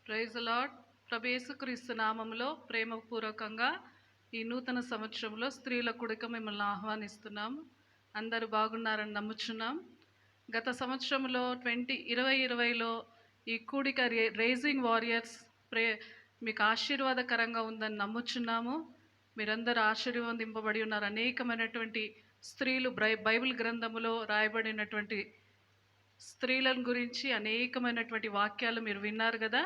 Praise the lord. ప్రభు యేసుక్రీస్తు నామములో ప్రేమపూర్వకంగా ఈ నూతన సంవత్సరంలో స్త్రీల కూడిక మిమ్మల్ని ఆహ్వానిస్తున్నాం. అందరూ బాగున్నారని నమ్ముచున్నాం. గత సంవత్సరంలో 2020లో ఈ కూడిక రైజింగ్ వారియర్స్ మీకు ఆశీర్వాదకరంగా ఉందని నమ్ముచున్నాము. మీరందరూ ఆశీర్వదింపబడి ఉన్నారు. అనేకమైనటువంటి స్త్రీలు బైబిల్ గ్రంథములో రాయబడినటువంటి స్త్రీలను గురించి అనేకమైనటువంటి వాక్యాలు మీరు విన్నారు కదా.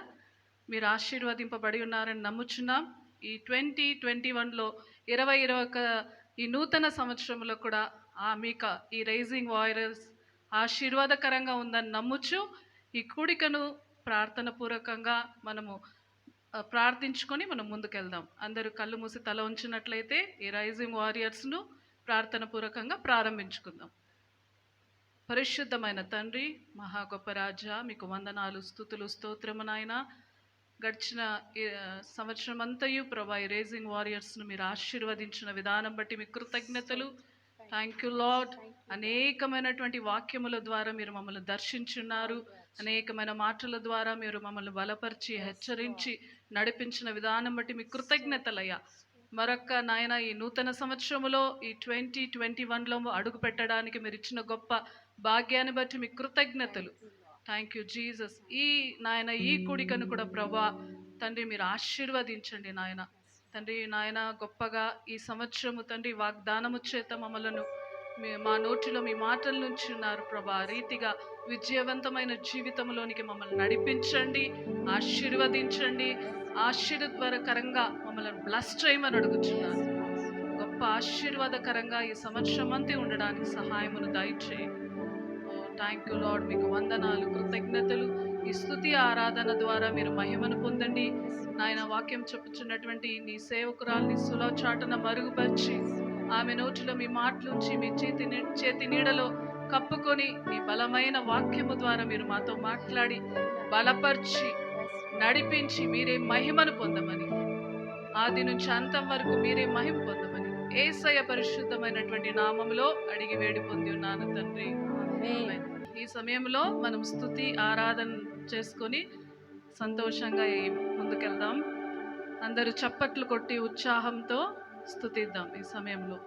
మీరు ఆశీర్వదింపబడి ఉన్నారని నమ్ముచున్నాం. ఈ 2021లో 2021 ఈ నూతన సంవత్సరంలో కూడా మీకు ఈ రైజింగ్ వారియర్స్ ఆశీర్వాదకరంగా ఉందని నమ్ముచు ఈ కూడికను ప్రార్థన పూర్వకంగా మనము ప్రార్థించుకొని మనం ముందుకెళ్దాం. అందరూ కళ్ళు మూసి తల ఉంచినట్లయితే ఈ రైజింగ్ వారియర్స్ను ప్రార్థన పూర్వకంగా ప్రారంభించుకుందాం. పరిశుద్ధమైన తండ్రి, మహా గొప్ప రాజా, మీకు వందనాలు, స్తుతులు, స్తోత్రము నాయన. గడిచిన సంవత్సరం అంతయు ప్రభా ఈ రైజింగ్ వారియర్స్ను మీరు ఆశీర్వదించిన విధానం బట్టి మీకు కృతజ్ఞతలు. Thank you lord. అనేకమైనటువంటి వాక్యముల ద్వారా మీరు మమ్మల్ని దర్శించున్నారు. అనేకమైన మాటల ద్వారా మీరు మమ్మల్ని బలపరిచి హెచ్చరించి నడిపించిన విధానం బట్టి మీకు కృతజ్ఞతలయ్యా. మరొక్క నాయన ఈ నూతన సంవత్సరములో ఈ 2021లో అడుగు పెట్టడానికి మీరు ఇచ్చిన గొప్ప భాగ్యాన్ని బట్టి మీకు కృతజ్ఞతలు. Thank you Jesus. ఈ నాయన ఈ కూడికను కూడా ప్రభా తండ్రి మీరు ఆశీర్వదించండి నాయన. తండ్రి నాయన గొప్పగా ఈ సంవత్సరము తండ్రి వాగ్దానము చేత మమ్మలను మా నోటిలో మీ మాటల నుంచి ఉన్నారు ప్రభా. రీతిగా విజయవంతమైన జీవితంలోనికి మమ్మల్ని నడిపించండి, ఆశీర్వదించండి. ఆశీర్వాదకరంగా మమ్మల్ని బ్లెస్ చేయమని అడుగుచున్నారు. గొప్ప ఆశీర్వాదకరంగా ఈ సంవత్సరం అంతా ఉండడానికి సహాయమును దయచేయండి. Thank you lord. మీకు వందనాలు, కృతజ్ఞతలు. ఈ స్తుతి ఆరాధన ద్వారా మీరు మహిమను పొందండి నాయన. వాక్యం చెప్పుచున్నటువంటి నీ సేవకురాల్ని సులభ చాటున మరుగుపరిచి ఆమె నోటిలో మీ మాటలుంచి మీ చేతి నీడలో కప్పుకొని మీ బలమైన వాక్యము ద్వారా మీరు మాతో మాట్లాడి బలపరిచి నడిపించి మీరే మహిమను పొందమని, ఆది నుంచి అంతం వరకు మీరే మహిమ పొందమని యేసయ్య పరిశుద్ధమైనటువంటి నామములో అడిగి వేడి పొంది ఉన్నాను తండ్రి. ఈ సమయంలో మనం స్తుతి ఆరాధన చేసుకొని సంతోషంగా ముందుకెళ్దాం. అందరూ చప్పట్లు కొట్టి ఉత్సాహంతో స్తుతిద్దాం ఈ సమయంలో.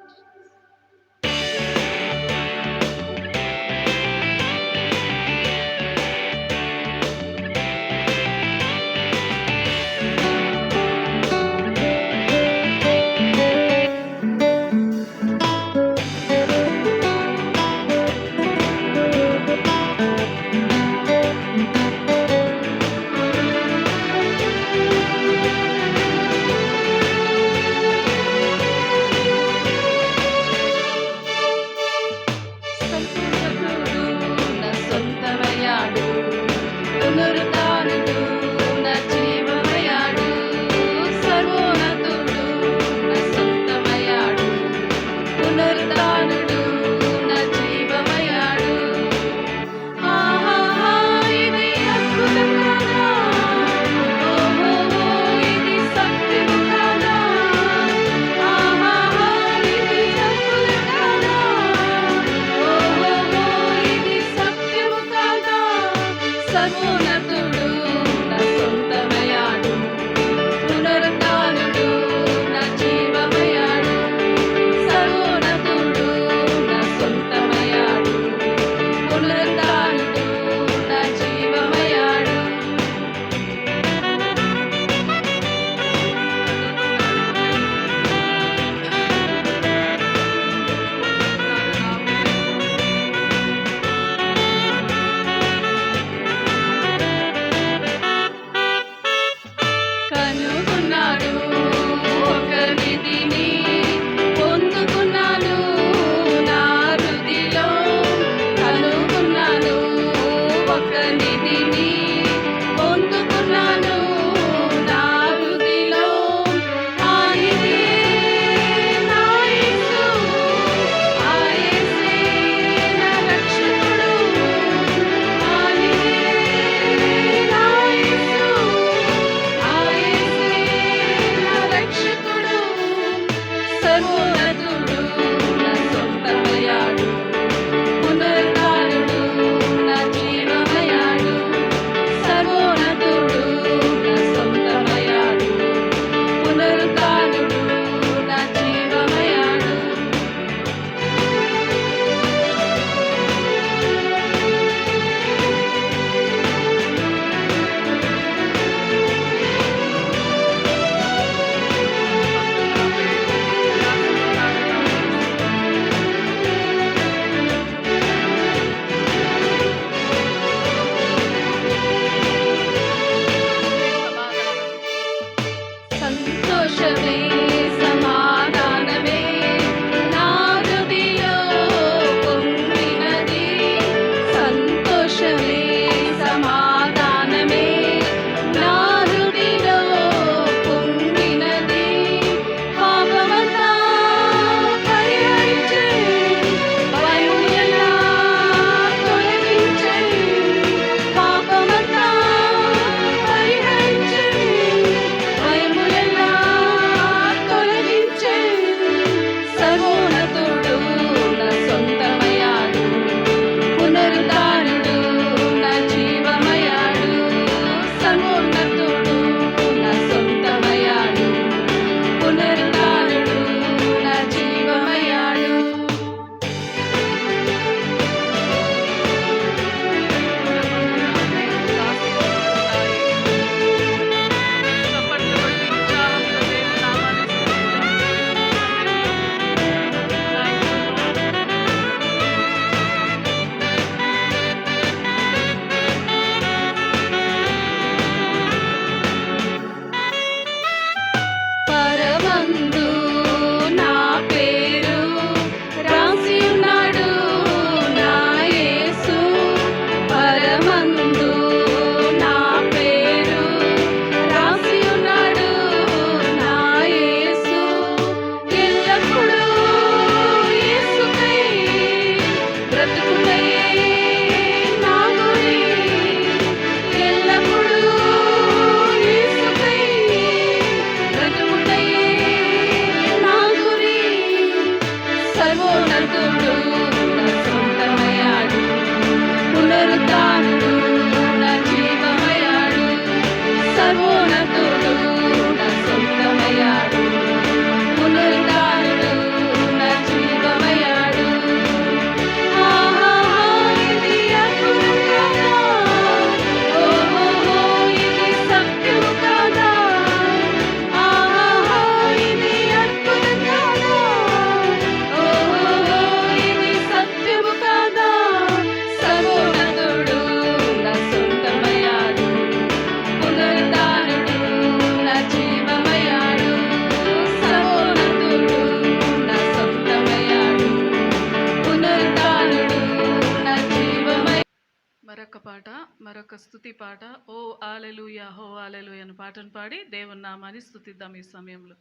ఒక స్తుతి పాట, ఓ హల్లెలూయా హో హల్లెలూయా అనే పాటను పాడి దేవుని నామాన్ని స్తుతిద్దాం ఈ సమయంలో.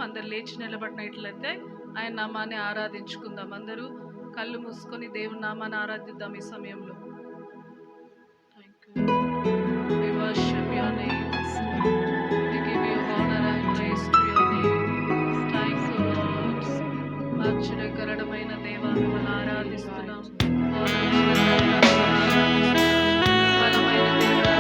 అందరు లేచి నిలబడినట్లయితే ఆయన నామాన్ని ఆరాధించుకుందాం. అందరూ కళ్ళు మూసుకొని దేవుని నామాన్ని ఆరాధిద్దాం ఈ సమయంలో. Thank you. We worship your name. We give you honor and praise to your name. Thank you, Lord. ఆశ్చర్యకరమైన దేవా, మిమ్మల్ని ఆరాధిస్తున్నాం. బలమైన దేవా,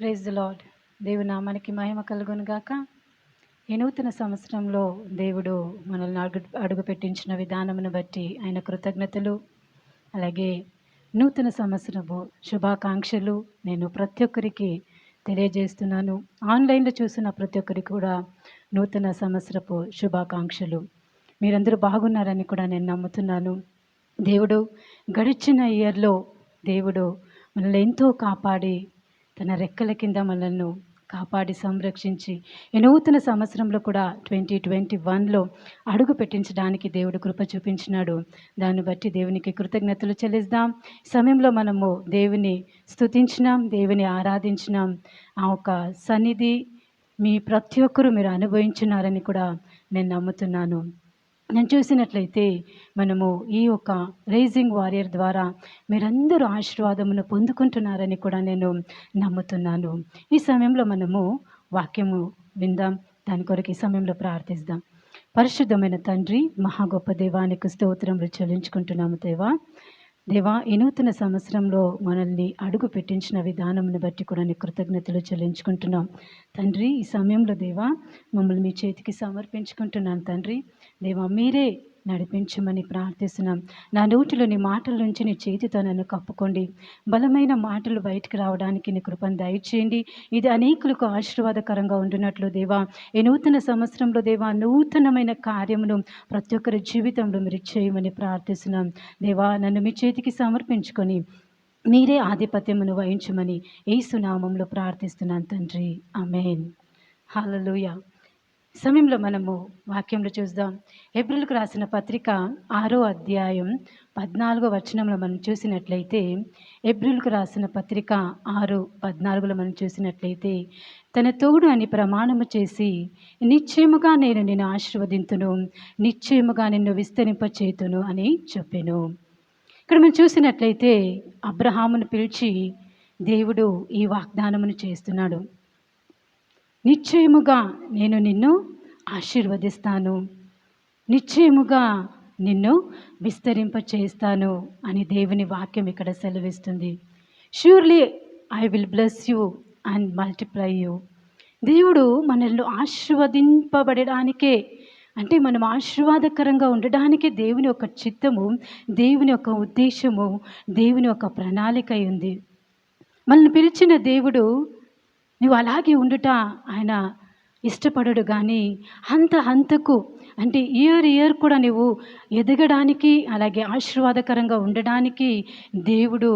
ప్రైజ్ ది లార్డ్. దేవుని నామానికి మహిమ కలుగును గాక. ఈ నూతన సంవత్సరంలో దేవుడు మనల్ని అడుగు పెట్టించిన విధానమును బట్టి ఆయన కృతజ్ఞతలు, అలాగే నూతన సంవత్సరపు శుభాకాంక్షలు నేను ప్రతి ఒక్కరికి తెలియజేస్తున్నాను. ఆన్లైన్లో చూసిన ప్రతి ఒక్కరికి కూడా నూతన సంవత్సరపు శుభాకాంక్షలు. మీరందరూ బాగున్నారని కూడా నేను నమ్ముతున్నాను. దేవుడు గడిచిన ఇయర్లో దేవుడు మనల్ని ఎంతో కాపాడి తన రెక్కల కింద మనల్ని కాపాడి సంరక్షించి ఈ నూతన సంవత్సరంలో కూడా 2021లో అడుగు పెట్టించడానికి దేవుడు కృప చూపించినాడు. దాన్ని బట్టి దేవునికి కృతజ్ఞతలు చెల్లిద్దాం. ఈ సమయంలో మనము దేవుని స్తుతించినాం, దేవుని ఆరాధించినాం. ఆ ఒక సన్నిధి మీ ప్రతి ఒక్కరూ మీరు అనుభవించున్నారని కూడా నేను నమ్ముతున్నాను. నేను చూసినట్లయితే మనము ఈ యొక్క రైజింగ్ వారియర్ ద్వారా మీరందరూ ఆశీర్వాదమును పొందుకుంటున్నారని కూడా నేను నమ్ముతున్నాను. ఈ సమయంలో మనము వాక్యము విందాం. దాని కొరకు ఈ సమయంలో ప్రార్థిద్దాం. పరిశుద్ధమైన తండ్రి, మహా గొప్ప దేవానికి స్తోత్రములు చెల్లించుకుంటున్నాము. దేవా, ఈ నూతన సంవత్సరంలో మనల్ని అడుగు పెట్టించిన విధానమును బట్టి కూడా నీ కృతజ్ఞతలు చెల్లించుకుంటున్నాం తండ్రి. ఈ సమయంలో దేవా మమ్మల్ని మీ చేతికి సమర్పించుకుంటున్నాను తండ్రి. దేవా, మీరే నడిపించమని ప్రార్థిస్తున్నాం. నా నోటిలోని మాటల నుంచి నీ చేతితో నన్ను కప్పుకోండి. బలమైన మాటలు బయటకు రావడానికి నీ కృపను దయచేయండి. ఇది అనేకులకు ఆశీర్వాదకరంగా ఉండునట్లు దేవా, ఈ నూతన సంవత్సరంలో దేవా నూతనమైన కార్యమును ప్రతి ఒక్కరి జీవితంలో మీరు చేయమని ప్రార్థిస్తున్నాం. దేవా, నన్ను మీ చేతికి సమర్పించుకొని మీరే ఆధిపత్యమును వహించమని యేసు నామములో ప్రార్థిస్తున్నాను తండ్రి. ఆమేన్. హల్లెలూయా. సమయంలో మనము వాక్యంలో చూద్దాం. హెబ్రీయులకు రాసిన పత్రిక 6వ అధ్యాయం 14వ వచనంలో మనం చూసినట్లయితే, హెబ్రీయులకు రాసిన పత్రిక 6:14లో మనం చూసినట్లయితే, తన తోడు అని ప్రమాణము చేసి నిశ్చయముగా నేను నిన్ను ఆశీర్వదింతును, నిశ్చయముగా నిన్ను విస్తరింపచేతును అని చెప్పెను. ఇక్కడ మనం చూసినట్లయితే అబ్రహామును పిలిచి దేవుడు ఈ వాగ్దానమును చేస్తున్నాడు. నిశ్చయముగా నేను నిన్ను ఆశీర్వదిస్తాను, నిశ్చయముగా నిన్ను విస్తరింప చేస్తాను అని దేవుని వాక్యం ఇక్కడ సెలవిస్తుంది. Surely I will bless you and multiply you. దేవుడు మనల్ని ఆశీర్వదింపబడడానికే, అంటే మనం ఆశీర్వాదకరంగా ఉండడానికి దేవుని యొక్క చిత్తము, దేవుని యొక్క ఉద్దేశము, దేవుని యొక్క ప్రణాళిక ఉంది. మనల్ని పిలిచిన దేవుడు నువ్వు అలాగే ఉండుట ఆయన ఇష్టపడడు. కానీ హంతకు అంటే ఇయర్ కూడా నువ్వు ఎదగడానికి, అలాగే ఆశీర్వాదకరంగా ఉండడానికి దేవుడు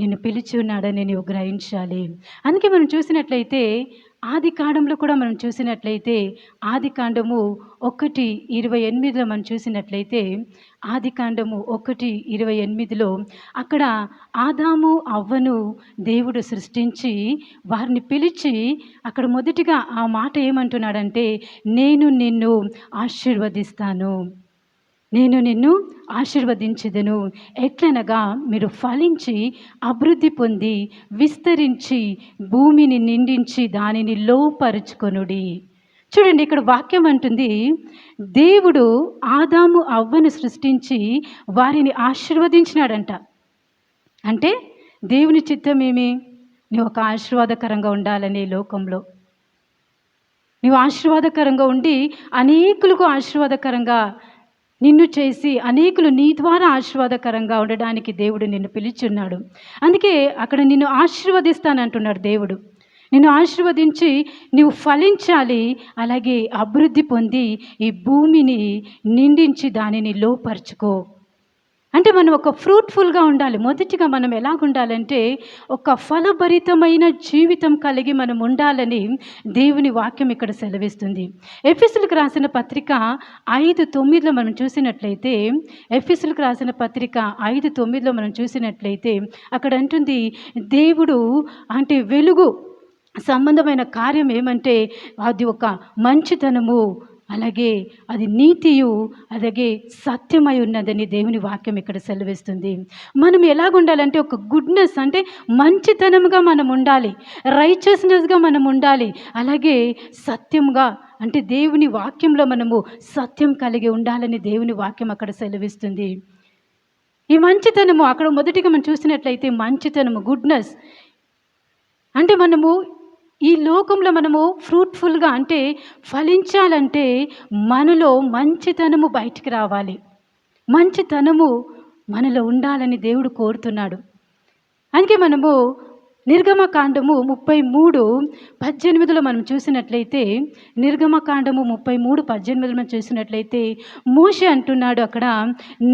నిన్ను పిలిచి ఉన్నాడని నువ్వు గ్రహించాలి. అందుకే మనం చూసినట్లయితే ఆది కాండంలో కూడా మనం చూసినట్లయితే, ఆది కాండము 1:28లో మనం చూసినట్లయితే, ఆది కాండము 1:28లో అక్కడ ఆదాము అవ్వను దేవుడు సృష్టించి వారిని పిలిచి అక్కడ మొదటిగా ఆ మాట ఏమంటున్నాడంటే, నేను నిన్ను ఆశీర్వదిస్తాను, నేను నిన్ను ఆశీర్వదించెదను. ఎట్లనగా మీరు ఫలించి అభివృద్ధి పొంది విస్తరించి భూమిని నిండించి దానిని లోపరుచుకొనుడి. చూడండి, ఇక్కడ వాక్యం అంటుంది, దేవుడు ఆదాము అవ్వను సృష్టించి వారిని ఆశీర్వదించినాడంట. అంటే దేవుని చిత్తం ఏమి? నువ్వు ఒక ఆశీర్వాదకరంగా ఉండాలని లోకంలో, నువ్వు ఆశీర్వాదకరంగా ఉండి అనేకులకు ఆశీర్వాదకరంగా నిన్ను చేసి అనేకులు నీ ద్వారా ఆశీర్వాదకరంగా ఉండడానికి దేవుడు నిన్ను పిలిచున్నాడు. అందుకే అక్కడ నిన్ను ఆశీర్వదిస్తానంటున్నాడు దేవుడు. నిన్ను ఆశీర్వదించి నువ్వు ఫలించాలి, అలాగే అభివృద్ధి పొంది ఈ భూమిని నిండించి దానిని లోపరుచుకో. అంటే మనం ఒక ఫ్రూట్ఫుల్గా ఉండాలి. మొదటిగా మనం ఎలాగుండాలంటే ఒక ఫలభరితమైన జీవితం కలిగి మనం ఉండాలని దేవుని వాక్యం ఇక్కడ సెలవిస్తుంది. ఎఫెసీయులకు రాసిన పత్రిక 5:9లో మనం చూసినట్లయితే, ఎఫెసీయులకు రాసిన పత్రిక 5:9లో మనం చూసినట్లయితే అక్కడ అంటుంది, దేవుడు అంటే వెలుగు సంబంధమైన కార్యం ఏమంటే అది ఒక మంచితనము, అలాగే అది నీతియు, అలాగే సత్యమై ఉన్నదని దేవుని వాక్యం ఇక్కడ సెలవిస్తుంది. మనం ఎలాగుండాలంటే ఒక గుడ్నెస్ అంటే మంచితనంగా మనం ఉండాలి, రైచియస్నెస్గా మనం ఉండాలి, అలాగే సత్యంగా అంటే దేవుని వాక్యంలో మనము సత్యం కలిగి ఉండాలని దేవుని వాక్యం అక్కడ సెలవిస్తుంది. ఈ మంచితనము అక్కడ మొదటిగా మనం చూసినట్లయితే మంచితనము, గుడ్నెస్ అంటే మనము ఈ లోకంలో మనము ఫ్రూట్ఫుల్గా అంటే ఫలించాలంటే మనలో మంచితనము బయటికి రావాలి. మంచితనము మనలో ఉండాలని దేవుడు కోరుతున్నాడు. అందుకే మనము నిర్గమకాండము 33:18 మనం చూసినట్లయితే, నిర్గమకాండము 33:18 మనం చూసినట్లయితే మోషే అంటున్నాడు అక్కడ,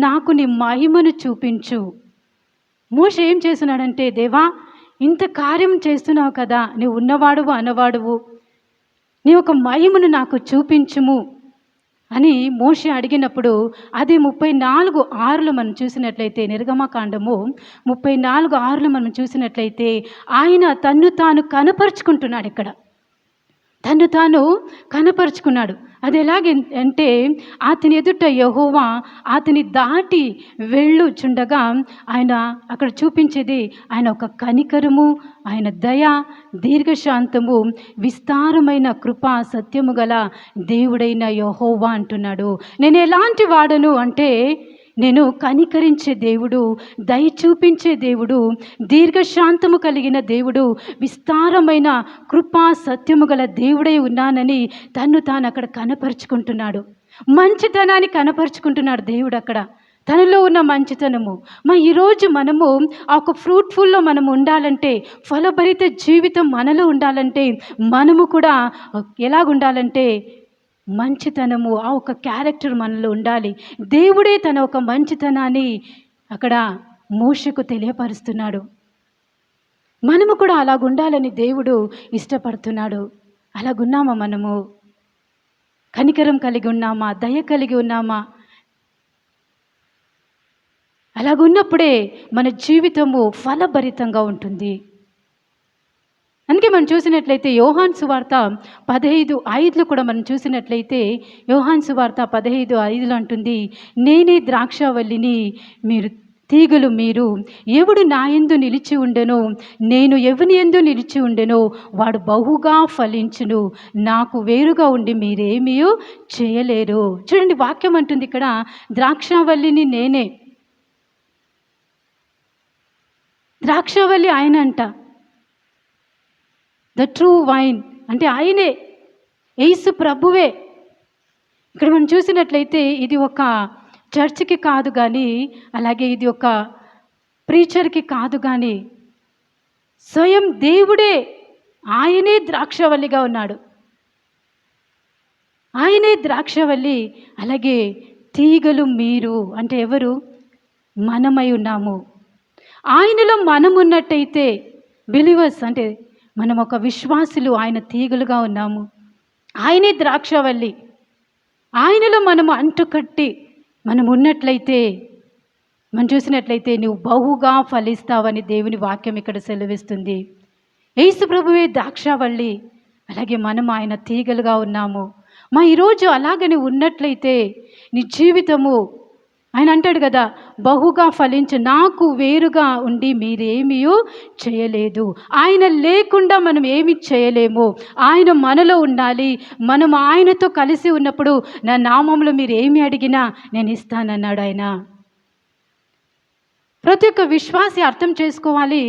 నాకు నీ మహిమను చూపించు. మోషే ఏం చేస్తున్నాడంటే, దేవా ఇంత కార్యం చేస్తున్నావు కదా, నీవు ఉన్నవాడువు అన్నవాడువు, నీ యొక్క మహిమను నాకు చూపించుము అని మోషే అడిగినప్పుడు, అది 34:6 మనం చూసినట్లయితే, నిర్గమకాండము 34:6 మనం చూసినట్లయితే ఆయన తన్ను తాను కనపరుచుకుంటున్నాడు. ఇక్కడ తన్ను తాను కనపరుచుకున్నాడు. అది ఎలాగంటే, అతని ఎదుట యెహోవా అతని దాటి వెళ్ళుచుండగా ఆయన అక్కడ చూపించేది ఆయన ఒక కనికరము, ఆయన దయ, దీర్ఘశాంతము, విస్తారమైన కృపా సత్యము గల దేవుడైన యెహోవా అంటున్నాడు. నేను ఎలాంటి వాడను అంటే, నేను కనికరించే దేవుడు, దయ చూపించే దేవుడు, దీర్ఘశాంతము కలిగిన దేవుడు, విస్తారమైన కృపా సత్యము గల దేవుడై ఉన్నానని తన్ను తాను అక్కడ కనపరుచుకుంటున్నాడు. మంచితనాన్ని కనపరుచుకుంటున్నాడు దేవుడు అక్కడ, తనలో ఉన్న మంచితనము. ఈరోజు మనము ఆ ఒక ఫ్రూట్ఫుల్లో మనము ఉండాలంటే, ఫలభరిత జీవితం మనలో ఉండాలంటే, మనము కూడా ఎలాగుండాలంటే మంచితనము, ఆ ఒక క్యారెక్టర్ మనలో ఉండాలి. దేవుడే తన ఒక మంచితనాన్ని అక్కడ మోషేకు తెలియపరుస్తున్నాడు. మనము కూడా అలాగుండాలని దేవుడు ఇష్టపడుతున్నాడు. అలాగున్నామా మనము? కనికరం కలిగి ఉన్నామా? దయ కలిగి ఉన్నామా? అలాగున్నప్పుడే మన జీవితము ఫలభరితంగా ఉంటుంది. అందుకే మనం చూసినట్లయితే యోహాను సువార్త 15:5 కూడా మనం చూసినట్లయితే, యోహాను సువార్త 15:5 అంటుంది, నేనే ద్రాక్షావల్లిని, మీరు తీగలు. మీరు ఎవడు నా యందు నిలిచి ఉండెనో, నేను ఎవని యందు నిలిచి ఉండెనో వాడు బహుగా ఫలించును. నాకు వేరుగా ఉండి మీరేమీ చేయలేరు. చూడండి, వాక్యం అంటుంది ఇక్కడ, ద్రాక్షావల్లిని నేనే. ద్రాక్షావల్లి ఆయన అంట, ద ట్రూ వైన్ అంటే ఆయనే, యేసు ప్రభువే. ఇక్కడ మనం చూసినట్లయితే ఇది ఒక చర్చ్కి కాదు కానీ, అలాగే ఇది ఒక ప్రీచర్కి కాదు కానీ, స్వయం దేవుడే, ఆయనే ద్రాక్షవల్లిగా ఉన్నాడు. ఆయనే ద్రాక్షవల్లి. అలాగే తీగలు మీరు అంటే ఎవరు? మనమై ఉన్నాము. ఆయనలో మనం ఉన్నట్టయితే, బిలీవర్స్ అంటే మనం ఒక విశ్వాసులు, ఆయన తీగలుగా ఉన్నాము. ఆయనే ద్రాక్షవల్లి. ఆయనలో మనము అంటుకట్టి మనం ఉన్నట్లయితే, మనం చూసినట్లయితే నువ్వు బహుగా ఫలిస్తావని దేవుని వాక్యం ఇక్కడ సెలవిస్తుంది. యేసు ప్రభువే ద్రాక్షవల్లి, అలాగే మనం ఆయన తీగలుగా ఉన్నాము. ఈరోజు అలాగని ఉన్నట్లయితే నీ జీవితము, ఆయన అంటాడు కదా, బహుగా ఫలించు, నాకు వేరుగా ఉండి మీరేమీ చేయలేదు. ఆయన లేకుండా మనం ఏమి చేయలేము. ఆయన మనలో ఉండాలి. మనం ఆయనతో కలిసి ఉన్నప్పుడు నా నామంలో మీరు ఏమి అడిగినా నేను ఇస్తానన్నాడు ఆయన. ప్రతి ఒక్క విశ్వాసి అర్థం చేసుకోవాలి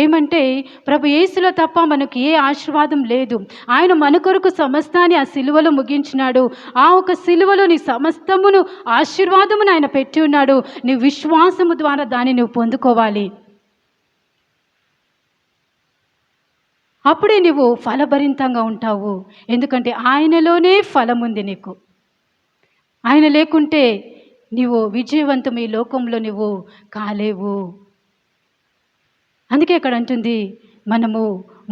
ఏమంటే, ప్రభు యేసులో తప్ప మనకు ఏ ఆశీర్వాదం లేదు. ఆయన మన కొరకు సమస్తాన్ని ఆ సిలువలో ముగించినాడు. ఆ ఒక సిలువలో నీ సమస్తమును ఆశీర్వాదమును ఆయన పెట్టి ఉన్నాడు. నీ విశ్వాసము ద్వారా దాన్ని నువ్వు పొందుకోవాలి. అప్పుడే నువ్వు ఫలభరితంగా ఉంటావు. ఎందుకంటే ఆయనలోనే ఫలం ఉంది నీకు. ఆయన లేకుంటే నీవు విజయవంతం ఈ లోకంలో నువ్వు కాలేవు. అందుకే ఇక్కడ అంటుంది, మనము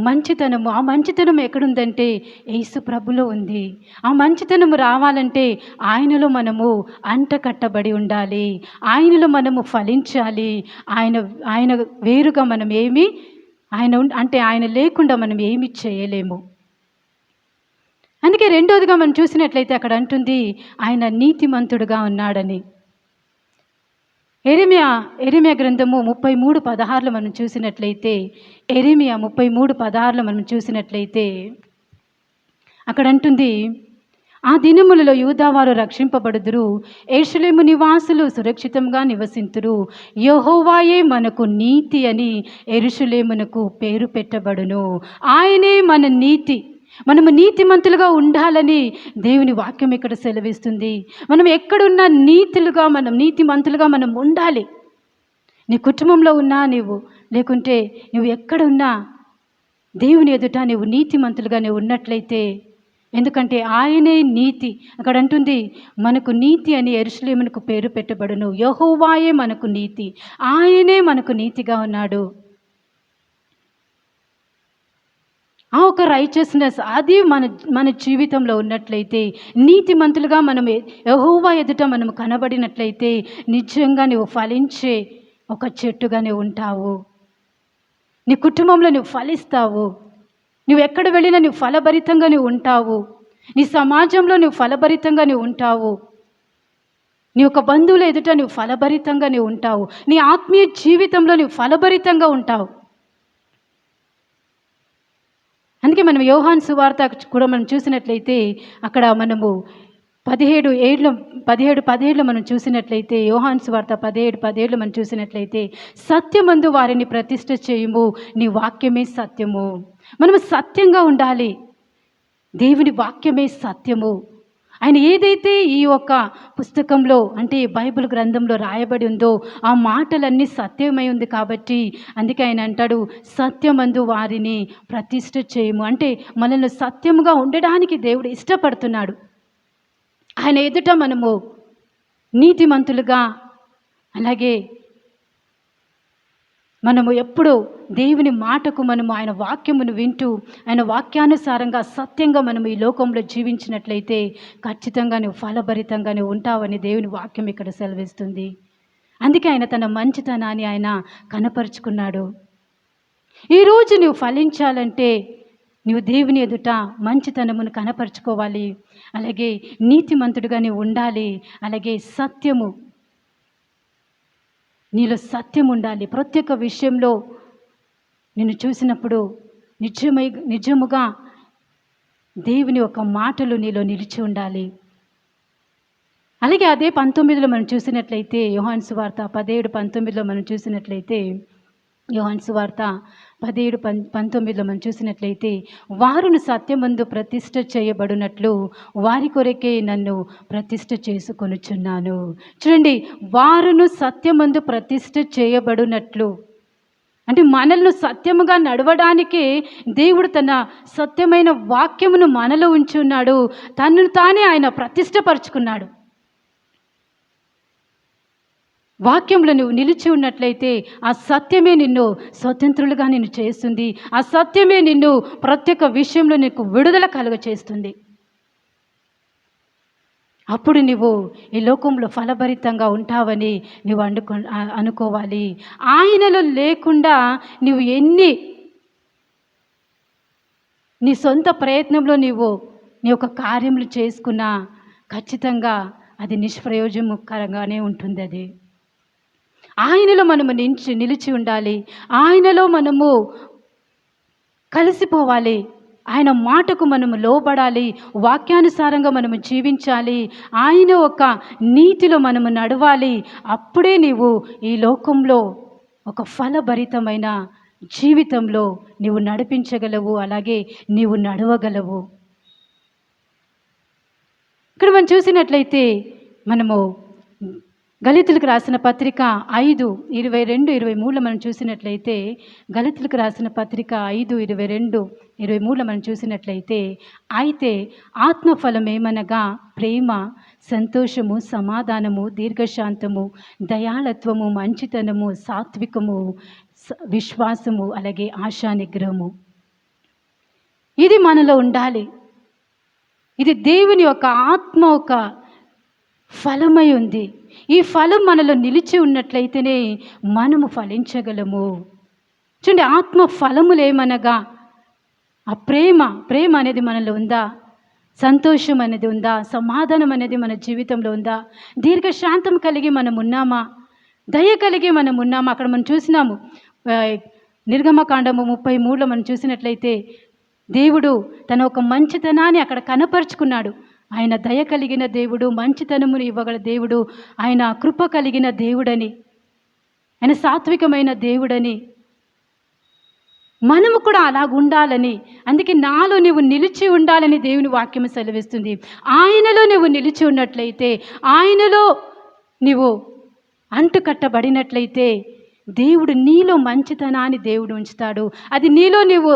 మంచితనము, ఆ మంచితనం ఎక్కడుందంటే యేసు ప్రభులో ఉంది. ఆ మంచితనము రావాలంటే ఆయనలో మనము అంట కట్టబడి ఉండాలి. ఆయనలో మనము ఫలించాలి. ఆయన వేరుగా మనం ఏమి, అంటే ఆయన లేకుండా మనం ఏమి చేయలేము. అందుకే రెండోదిగా మనం చూసినట్లయితే అక్కడ అంటుంది, ఆయన నీతిమంతుడుగా ఉన్నాడని. ఎరిమియా గ్రంథము 33:16 మనం చూసినట్లయితే, ఎరిమియా 33:16 మనం చూసినట్లయితే అక్కడ అంటుంది, ఆ దినములలో యూదావారు రక్షింపబడుదురు, యెరూషలేము నివాసులు సురక్షితంగా నివసింతురు. యెహోవాయే మనకు నీతి అని యెరూషలేమునకు పేరు పెట్టబడును. ఆయనే మన నీతి. మనము నీతిమంతులుగా ఉండాలని దేవుని వాక్యం ఇక్కడ సెలవిస్తుంది. మనం ఎక్కడున్నా నీతిమంతులుగా మనం ఉండాలి. నీ కుటుంబంలో ఉన్నా లేకుంటే నువ్వు ఎక్కడున్నా దేవుని ఎదుట నువ్వు నీతిమంతులుగా ఉన్నట్లయితే, ఎందుకంటే ఆయనే నీతి. అక్కడ అంటుంది మనకు నీతి అని యెరూషలేమునకు పేరు పెట్టబడును. యెహోవాయే మనకు నీతి, ఆయనే మనకు నీతిగా ఉన్నాడు. ఆ ఒక రైచియస్నెస్ అది మన జీవితంలో ఉన్నట్లయితే, నీతిమంతులుగా మనం యెహోవా ఎదుట మనం కనబడినట్లయితే, నిజంగా నువ్వు ఫలించే ఒక చెట్టుగా నువ్వు ఉంటావు. నీ కుటుంబంలో నువ్వు ఫలిస్తావు. నువ్వు ఎక్కడ వెళ్ళినా నువ్వు ఫలభరితంగా నువ్వు ఉంటావు. నీ సమాజంలో నువ్వు ఫలభరితంగా నువ్వు ఉంటావు. నీ యొక్క బంధువుల ఎదుట నువ్వు ఫలభరితంగా నువ్వు ఉంటావు. నీ ఆత్మీయ జీవితంలో నువ్వు ఫలభరితంగా ఉంటావు. అందుకే మనం యోహాను సువార్త కూడా మనం చూసినట్లయితే, అక్కడ మనము 17:17 మనం చూసినట్లయితే, యోహాను సువార్త 17:17 మనం చూసినట్లయితే, సత్యమందు వారిని ప్రతిష్ఠ చేయుము, నీ వాక్యమే సత్యము. మనము సత్యంగా ఉండాలి. దేవుని వాక్యమే సత్యము. ఆయన ఏదైతే ఈ యొక్క పుస్తకంలో, అంటే బైబిల్ గ్రంథంలో రాయబడి ఉందో ఆ మాటలన్నీ సత్యమై ఉంది కాబట్టి, అందుకే ఆయన అంటాడు సత్యమందు వారిని ప్రతిష్ఠ చేయము. అంటే మనల్ని సత్యముగా ఉండడానికి దేవుడు ఇష్టపడుతున్నాడు. ఆయన ఎదుట మనము నీతిమంతులుగా, అలాగే మనము ఎప్పుడు దేవుని మాటకు మనము ఆయన వాక్యమును వింటూ ఆయన వాక్యానుసారంగా సత్యంగా మనము ఈ లోకంలో జీవించినట్లయితే ఖచ్చితంగా నువ్వు ఫలభరితంగా నువ్వు ఉంటావని దేవుని వాక్యం ఇక్కడ సెలవిస్తుంది. అందుకే ఆయన తన మంచితనాన్ని ఆయన కనపరుచుకున్నాడు. ఈరోజు నువ్వు ఫలించాలంటే నువ్వు దేవుని ఎదుట మంచితనమును కనపరుచుకోవాలి. అలాగే నీతిమంతుడిగా నువ్వు ఉండాలి. అలాగే సత్యము, నీలో సత్యం ఉండాలి. ప్రతి ఒక్క విషయంలో నిన్ను చూసినప్పుడు నిజముగా దేవుని ఒక మాటలు నీలో నిలిచి ఉండాలి. అలాగే అదే 19లో మనం చూసినట్లయితే, యోహాను సువార్త 17:19లో మనం చూసినట్లయితే, యోహాను సువార్త 17:19లో మనం చూసినట్లయితే, వారును సత్యమందు ప్రతిష్ఠ చేయబడినట్లు వారి కొరకే నన్ను ప్రతిష్ఠ చేసుకొనుచున్నాను. చూడండి, వారును సత్యమందు ప్రతిష్ఠ చేయబడినట్లు అంటే మనల్ని సత్యముగా నడవడానికే దేవుడు తన సత్యమైన వాక్యమును మనలో ఉంచి ఉన్నాడు. తనను తానే ఆయన ప్రతిష్ఠపరుచుకున్నాడు. వాక్యంలో నువ్వు నిలిచి ఉన్నట్లయితే ఆ సత్యమే నిన్ను స్వతంత్రులుగా నిన్ను చేస్తుంది. ఆ సత్యమే నిన్ను ప్రతి ఒక్క విషయంలో నీకు విడుదల కలుగచేస్తుంది. అప్పుడు నువ్వు ఈ లోకంలో ఫలభరితంగా ఉంటావని నువ్వు అనుకోవాలి. ఆయనలో లేకుండా నువ్వు నీ సొంత ప్రయత్నంలో నీ యొక్క కార్యములు చేసుకున్నా ఖచ్చితంగా అది నిష్ప్రయోజనకరంగానే ఉంటుంది. అది ఆయనలో మనము నిలిచి ఉండాలి. ఆయనలో మనము కలిసిపోవాలి. ఆయన మాటకు మనము లోబడాలి. వాక్యానుసారంగా మనము జీవించాలి. ఆయన ఒక నీతిలో మనము నడవాలి. అప్పుడే నీవు ఈ లోకంలో ఒక ఫలభరితమైన జీవితంలో నీవు నడిపించగలవు. అలాగే నీవు నడవగలవు. ఇక్కడ మనం చూసినట్లయితే, మనము గళితులకు రాసిన పత్రిక 5:22-23 మనం చూసినట్లయితే, గళితులకు రాసిన పత్రిక 5:22-23 మనం చూసినట్లయితే, అయితే ఆత్మఫలమేమనగా ప్రేమ, సంతోషము, సమాధానము, దీర్ఘశాంతము, దయాళత్వము, మంచితనము, సాత్వికము, విశ్వాసము, అలాగే ఆశా నిగ్రహము. ఇది మనలో ఉండాలి. ఇది దేవుని యొక్క ఆత్మ ఒక ఫలమై ఉంది. ఈ ఫలం మనలో నిలిచి ఉన్నట్లయితేనే మనము ఫలించగలము. చూడండి, ఆత్మ ఫలములేమనగా ఆ ప్రేమ అనేది మనలో ఉందా? సంతోషం అనేది ఉందా? సమాధానం అనేది మన జీవితంలో ఉందా? దీర్ఘశాంతం కలిగి మనం ఉన్నామా? దయ కలిగి మనం ఉన్నామా? అక్కడ మనం చూసినాము, నిర్గమకాండము 33లో మనం చూసినట్లయితే దేవుడు తన ఒక మంచితనాన్ని అక్కడ కనపరుచుకున్నాడు. ఆయన దయ కలిగిన దేవుడు, మంచితనమును ఇవ్వగల దేవుడు, ఆయన కృప కలిగిన దేవుడని, ఆయన సాత్వికమైన దేవుడని, మనము కూడా అలాగ ఉండాలని, అందుకే నాలో నువ్వు నిలిచి ఉండాలని దేవుని వాక్యం సెలవిస్తుంది. ఆయనలో నువ్వు నిలిచి ఉన్నట్లయితే, ఆయనలో నువ్వు అంటుకట్టబడినట్లయితే దేవుడు నీలో మంచితనాన్ని దేవుడు ఉంచుతాడు. అది నీలో నువ్వు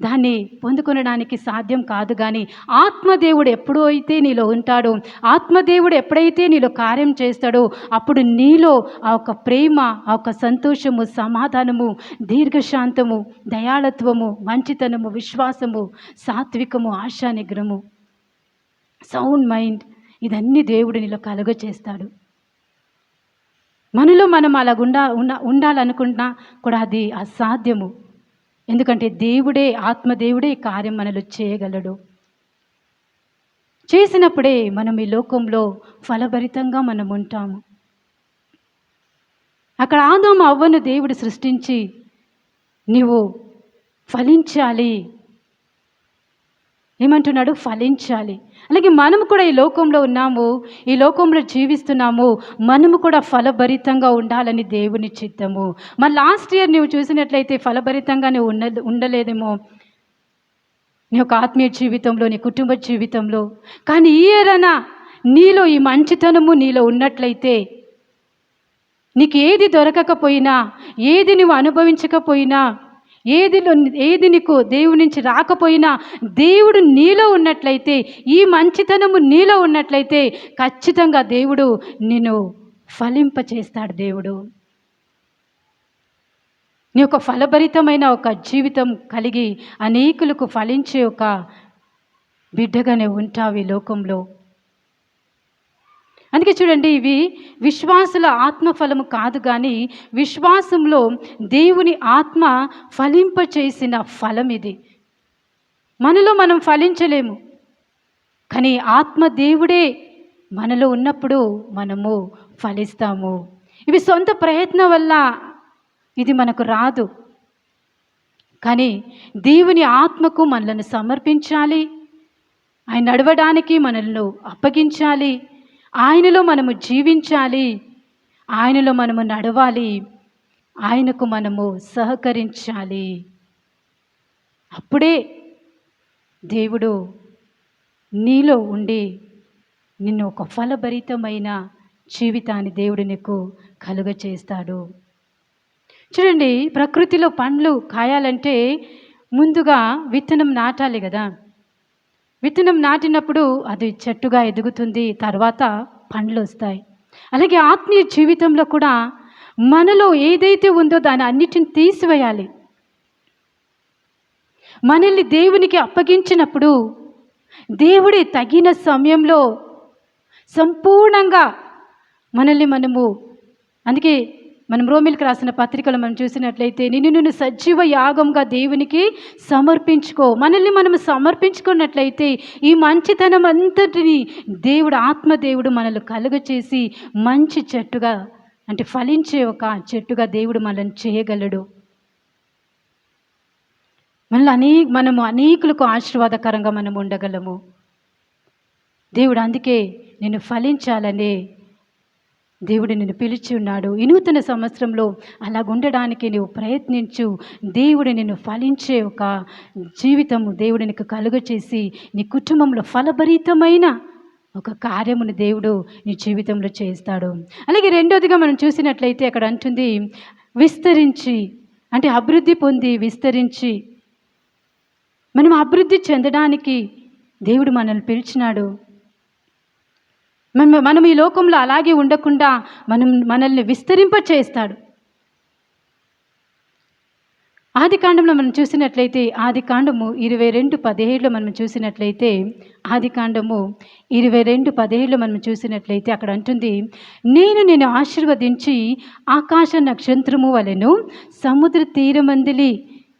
దాన్ని పొందుకొనడానికి సాధ్యం కాదు. కానీ ఆత్మదేవుడు ఎప్పుడూ అయితే నీలో ఉంటాడో, ఆత్మదేవుడు ఎప్పుడైతే నీలో కార్యం చేస్తాడో, అప్పుడు నీలో ఆ ఒక ప్రేమ, ఆ ఒక సంతోషము, సమాధానము, దీర్ఘశాంతము, దయాళత్వము, మంచితనము, విశ్వాసము, సాత్వికము, ఆశా నిగ్రహము, సౌండ్ మైండ్, ఇదన్నీ దేవుడు నీలో కలుగచేస్తాడు. మనలో మనం అలా ఉండాలనుకుంటున్నా కూడా అది అసాధ్యము. ఎందుకంటే దేవుడే, ఆత్మదేవుడే ఈ కార్యం మనలో చేయగలడు. చేసినప్పుడే మనం ఈ లోకంలో ఫలభరితంగా మనం ఉంటాము. అక్కడ ఆదాము అవ్వను దేవుడు సృష్టించి నీవు ఫలించాలి ఏమంటున్నాడు? ఫలించాలి. అలాగే మనము కూడా ఈ లోకంలో ఉన్నాము, ఈ లోకంలో జీవిస్తున్నాము, మనము కూడా ఫలభరితంగా ఉండాలని దేవుని చిత్తము. మరి లాస్ట్ ఇయర్ నువ్వు చూసినట్లయితే ఫలభరితంగా నువ్వు ఉండలేదేమో నీ యొక్క ఆత్మీయ జీవితంలో, నీ కుటుంబ జీవితంలో. కానీ ఈ ఇయర్ అన్నా నీలో ఈ మంచితనము నీలో ఉన్నట్లయితే, నీకు ఏది దొరకకపోయినా, ఏది నువ్వు అనుభవించకపోయినా, ఏది నీకు దేవుడి నుంచి రాకపోయినా, దేవుడు నీలో ఉన్నట్లయితే, ఈ మంచితనము నీలో ఉన్నట్లయితే ఖచ్చితంగా దేవుడు నిన్ను ఫలింపచేస్తాడు. దేవుడు నీ యొక్క ఫలభరితమైన ఒక జీవితం కలిగి అనేకులకు ఫలించే ఒక బిడ్డగానే ఉంటావు ఈ లోకంలో. అందుకే చూడండి, ఇవి విశ్వాసుల ఆత్మఫలము కాదు, కానీ విశ్వాసంలో దేవుని ఆత్మ ఫలింపచేసిన ఫలం ఇది. మనలో మనం ఫలించలేము, కానీ ఆత్మ దేవుడే మనలో ఉన్నప్పుడు మనము ఫలిస్తాము. ఇవి సొంత ప్రయత్నం వల్ల ఇది మనకు రాదు, కానీ దేవుని ఆత్మకు మనల్ని సమర్పించాలి, ఆయన నడవడానికి మనల్ని అప్పగించాలి, ఆయనలో మనము జీవించాలి, ఆయనలో మనము నడవాలి, ఆయనకు మనము సహకరించాలి. అప్పుడే దేవుడు నీలో ఉండి నిన్ను ఒక ఫలభరితమైన జీవితాన్ని దేవుడు నీకు కలుగచేస్తాడు. చూడండి, ప్రకృతిలో పండ్లు కాయాలంటే ముందుగా విత్తనం నాటాలి కదా. విత్తనం నాటినప్పుడు అది చెట్టుగా ఎదుగుతుంది, తర్వాత పండ్లు వస్తాయి. అలాగే ఆత్మీయ జీవితంలో కూడా మనలో ఏదైతే ఉందో దాని అన్నిటిని తీసివేయాలి. మనల్ని దేవునికి అప్పగించినప్పుడు దేవుడే తగిన సమయంలో సంపూర్ణంగా మనల్ని అందుకే మనం రోమిలకు రాసిన పత్రికలు మనం చూసినట్లయితే, నిన్ను సజీవ యాగంగా దేవునికి సమర్పించుకో. మనల్ని మనం సమర్పించుకున్నట్లయితే ఈ మంచితనం అంతటిని దేవుడు, ఆత్మదేవుడు మనల్ని కలుగచేసి మంచి చెట్టుగా, అంటే ఫలించే ఒక చెట్టుగా దేవుడు మనల్ని చేయగలడు. మనము అనేకులకు ఆశీర్వాదకరంగా మనం ఉండగలము. దేవుడు అందుకే నేను ఫలించాలనే దేవుడు నిన్ను పిలిచి ఉన్నాడు. ఈ నూతన సంవత్సరంలో అలాగుండడానికి నువ్వు ప్రయత్నించు. దేవుడు నిన్ను ఫలించే ఒక జీవితము దేవుడు నీకు కలుగచేసి నీ కుటుంబంలో ఫలభరితమైన ఒక కార్యమును దేవుడు నీ జీవితంలో చేస్తాడు. అలాగే రెండోదిగా మనం చూసినట్లయితే అక్కడ అంటుంది విస్తరించి, అంటే అభివృద్ధి పొంది విస్తరించి. మనం అభివృద్ధి చెందడానికి దేవుడు మనల్ని పిలిచినాడు. మనం ఈ లోకంలో అలాగే ఉండకుండా మనల్ని విస్తరింప చేస్తాడు. ఆదికాండంలో మనం చూసినట్లయితే, ఆదికాండము 22:17 మనం చూసినట్లయితే, ఆదికాండము 22:17 మనం చూసినట్లయితే అక్కడ అంటుంది, నేను ఆశీర్వదించి ఆకాశ నక్షత్రము వలెను సముద్ర తీరమందిలి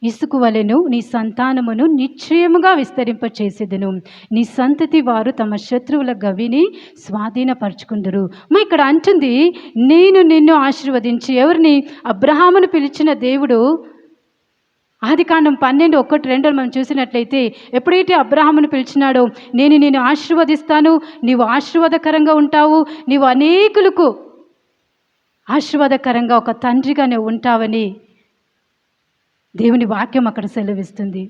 ఇసుకు వలెను నీ సంతానమును నిశ్చయముగా విస్తరింపచేసేదను. నీ సంతతి వారు తమ శత్రువుల గవిని స్వాధీనపరుచుకుందరు. ఇక్కడ అంటుంది, నేను నిన్ను ఆశీర్వదించి. ఎవరిని? అబ్రహామును పిలిచిన దేవుడు ఆదికాండం 12:1-2 మనం చూసినట్లయితే ఎప్పుడైతే అబ్రహామును పిలిచినాడో, నేను ఆశీర్వదిస్తాను, నీవు ఆశీర్వాదకరంగా ఉంటావు, నీవు అనేకులకు ఆశీర్వాదకరంగా ఒక తండ్రిగా నువ్వు ఉంటావని దేవుని వాక్యం అక్కడ సెలవిస్తుంది.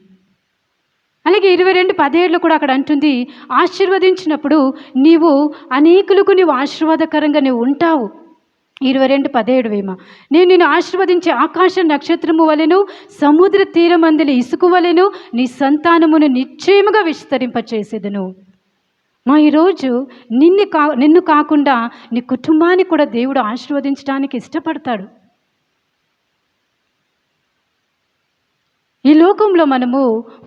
అలాగే 22:17 కూడా అక్కడ అంటుంది, ఆశీర్వదించినప్పుడు నీవు అనేకులకు నీవు ఆశీర్వాదకరంగా నువ్వు ఉంటావు. 22:17 వేమ, నేను నిన్ను ఆశీర్వదించే ఆకాశ నక్షత్రము వలెను, సముద్ర తీరమందలి ఇసుక వలెను నీ సంతానమును నిశ్చయముగా విస్తరింపచేసేదను. ఈరోజు నిన్ను కాకుండా నీ కుటుంబాన్ని కూడా దేవుడు ఆశీర్వదించడానికి ఇష్టపడతాడు. ఈ లోకంలో మనము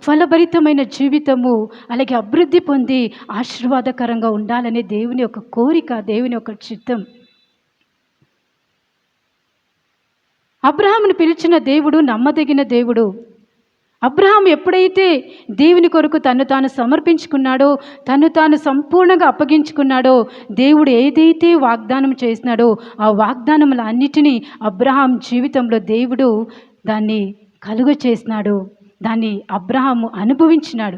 ఫలభరితమైన జీవితము, అలాగే అభివృద్ధి పొంది ఆశీర్వాదకరంగా ఉండాలనే దేవుని యొక్క కోరిక, దేవుని యొక్క చిత్తం. అబ్రహామును పిలిచిన దేవుడు నమ్మదగిన దేవుడు. అబ్రహాం ఎప్పుడైతే దేవుని కొరకు తను తాను సమర్పించుకున్నాడో, తను తాను సంపూర్ణంగా అప్పగించుకున్నాడో, దేవుడు ఏదైతే వాగ్దానం చేసినాడో ఆ వాగ్దానములన్నిటినీ అబ్రహాం జీవితంలో దేవుడు దాన్ని కలుగ చేసినాడు. దాన్ని అబ్రహాము అనుభవించినాడు.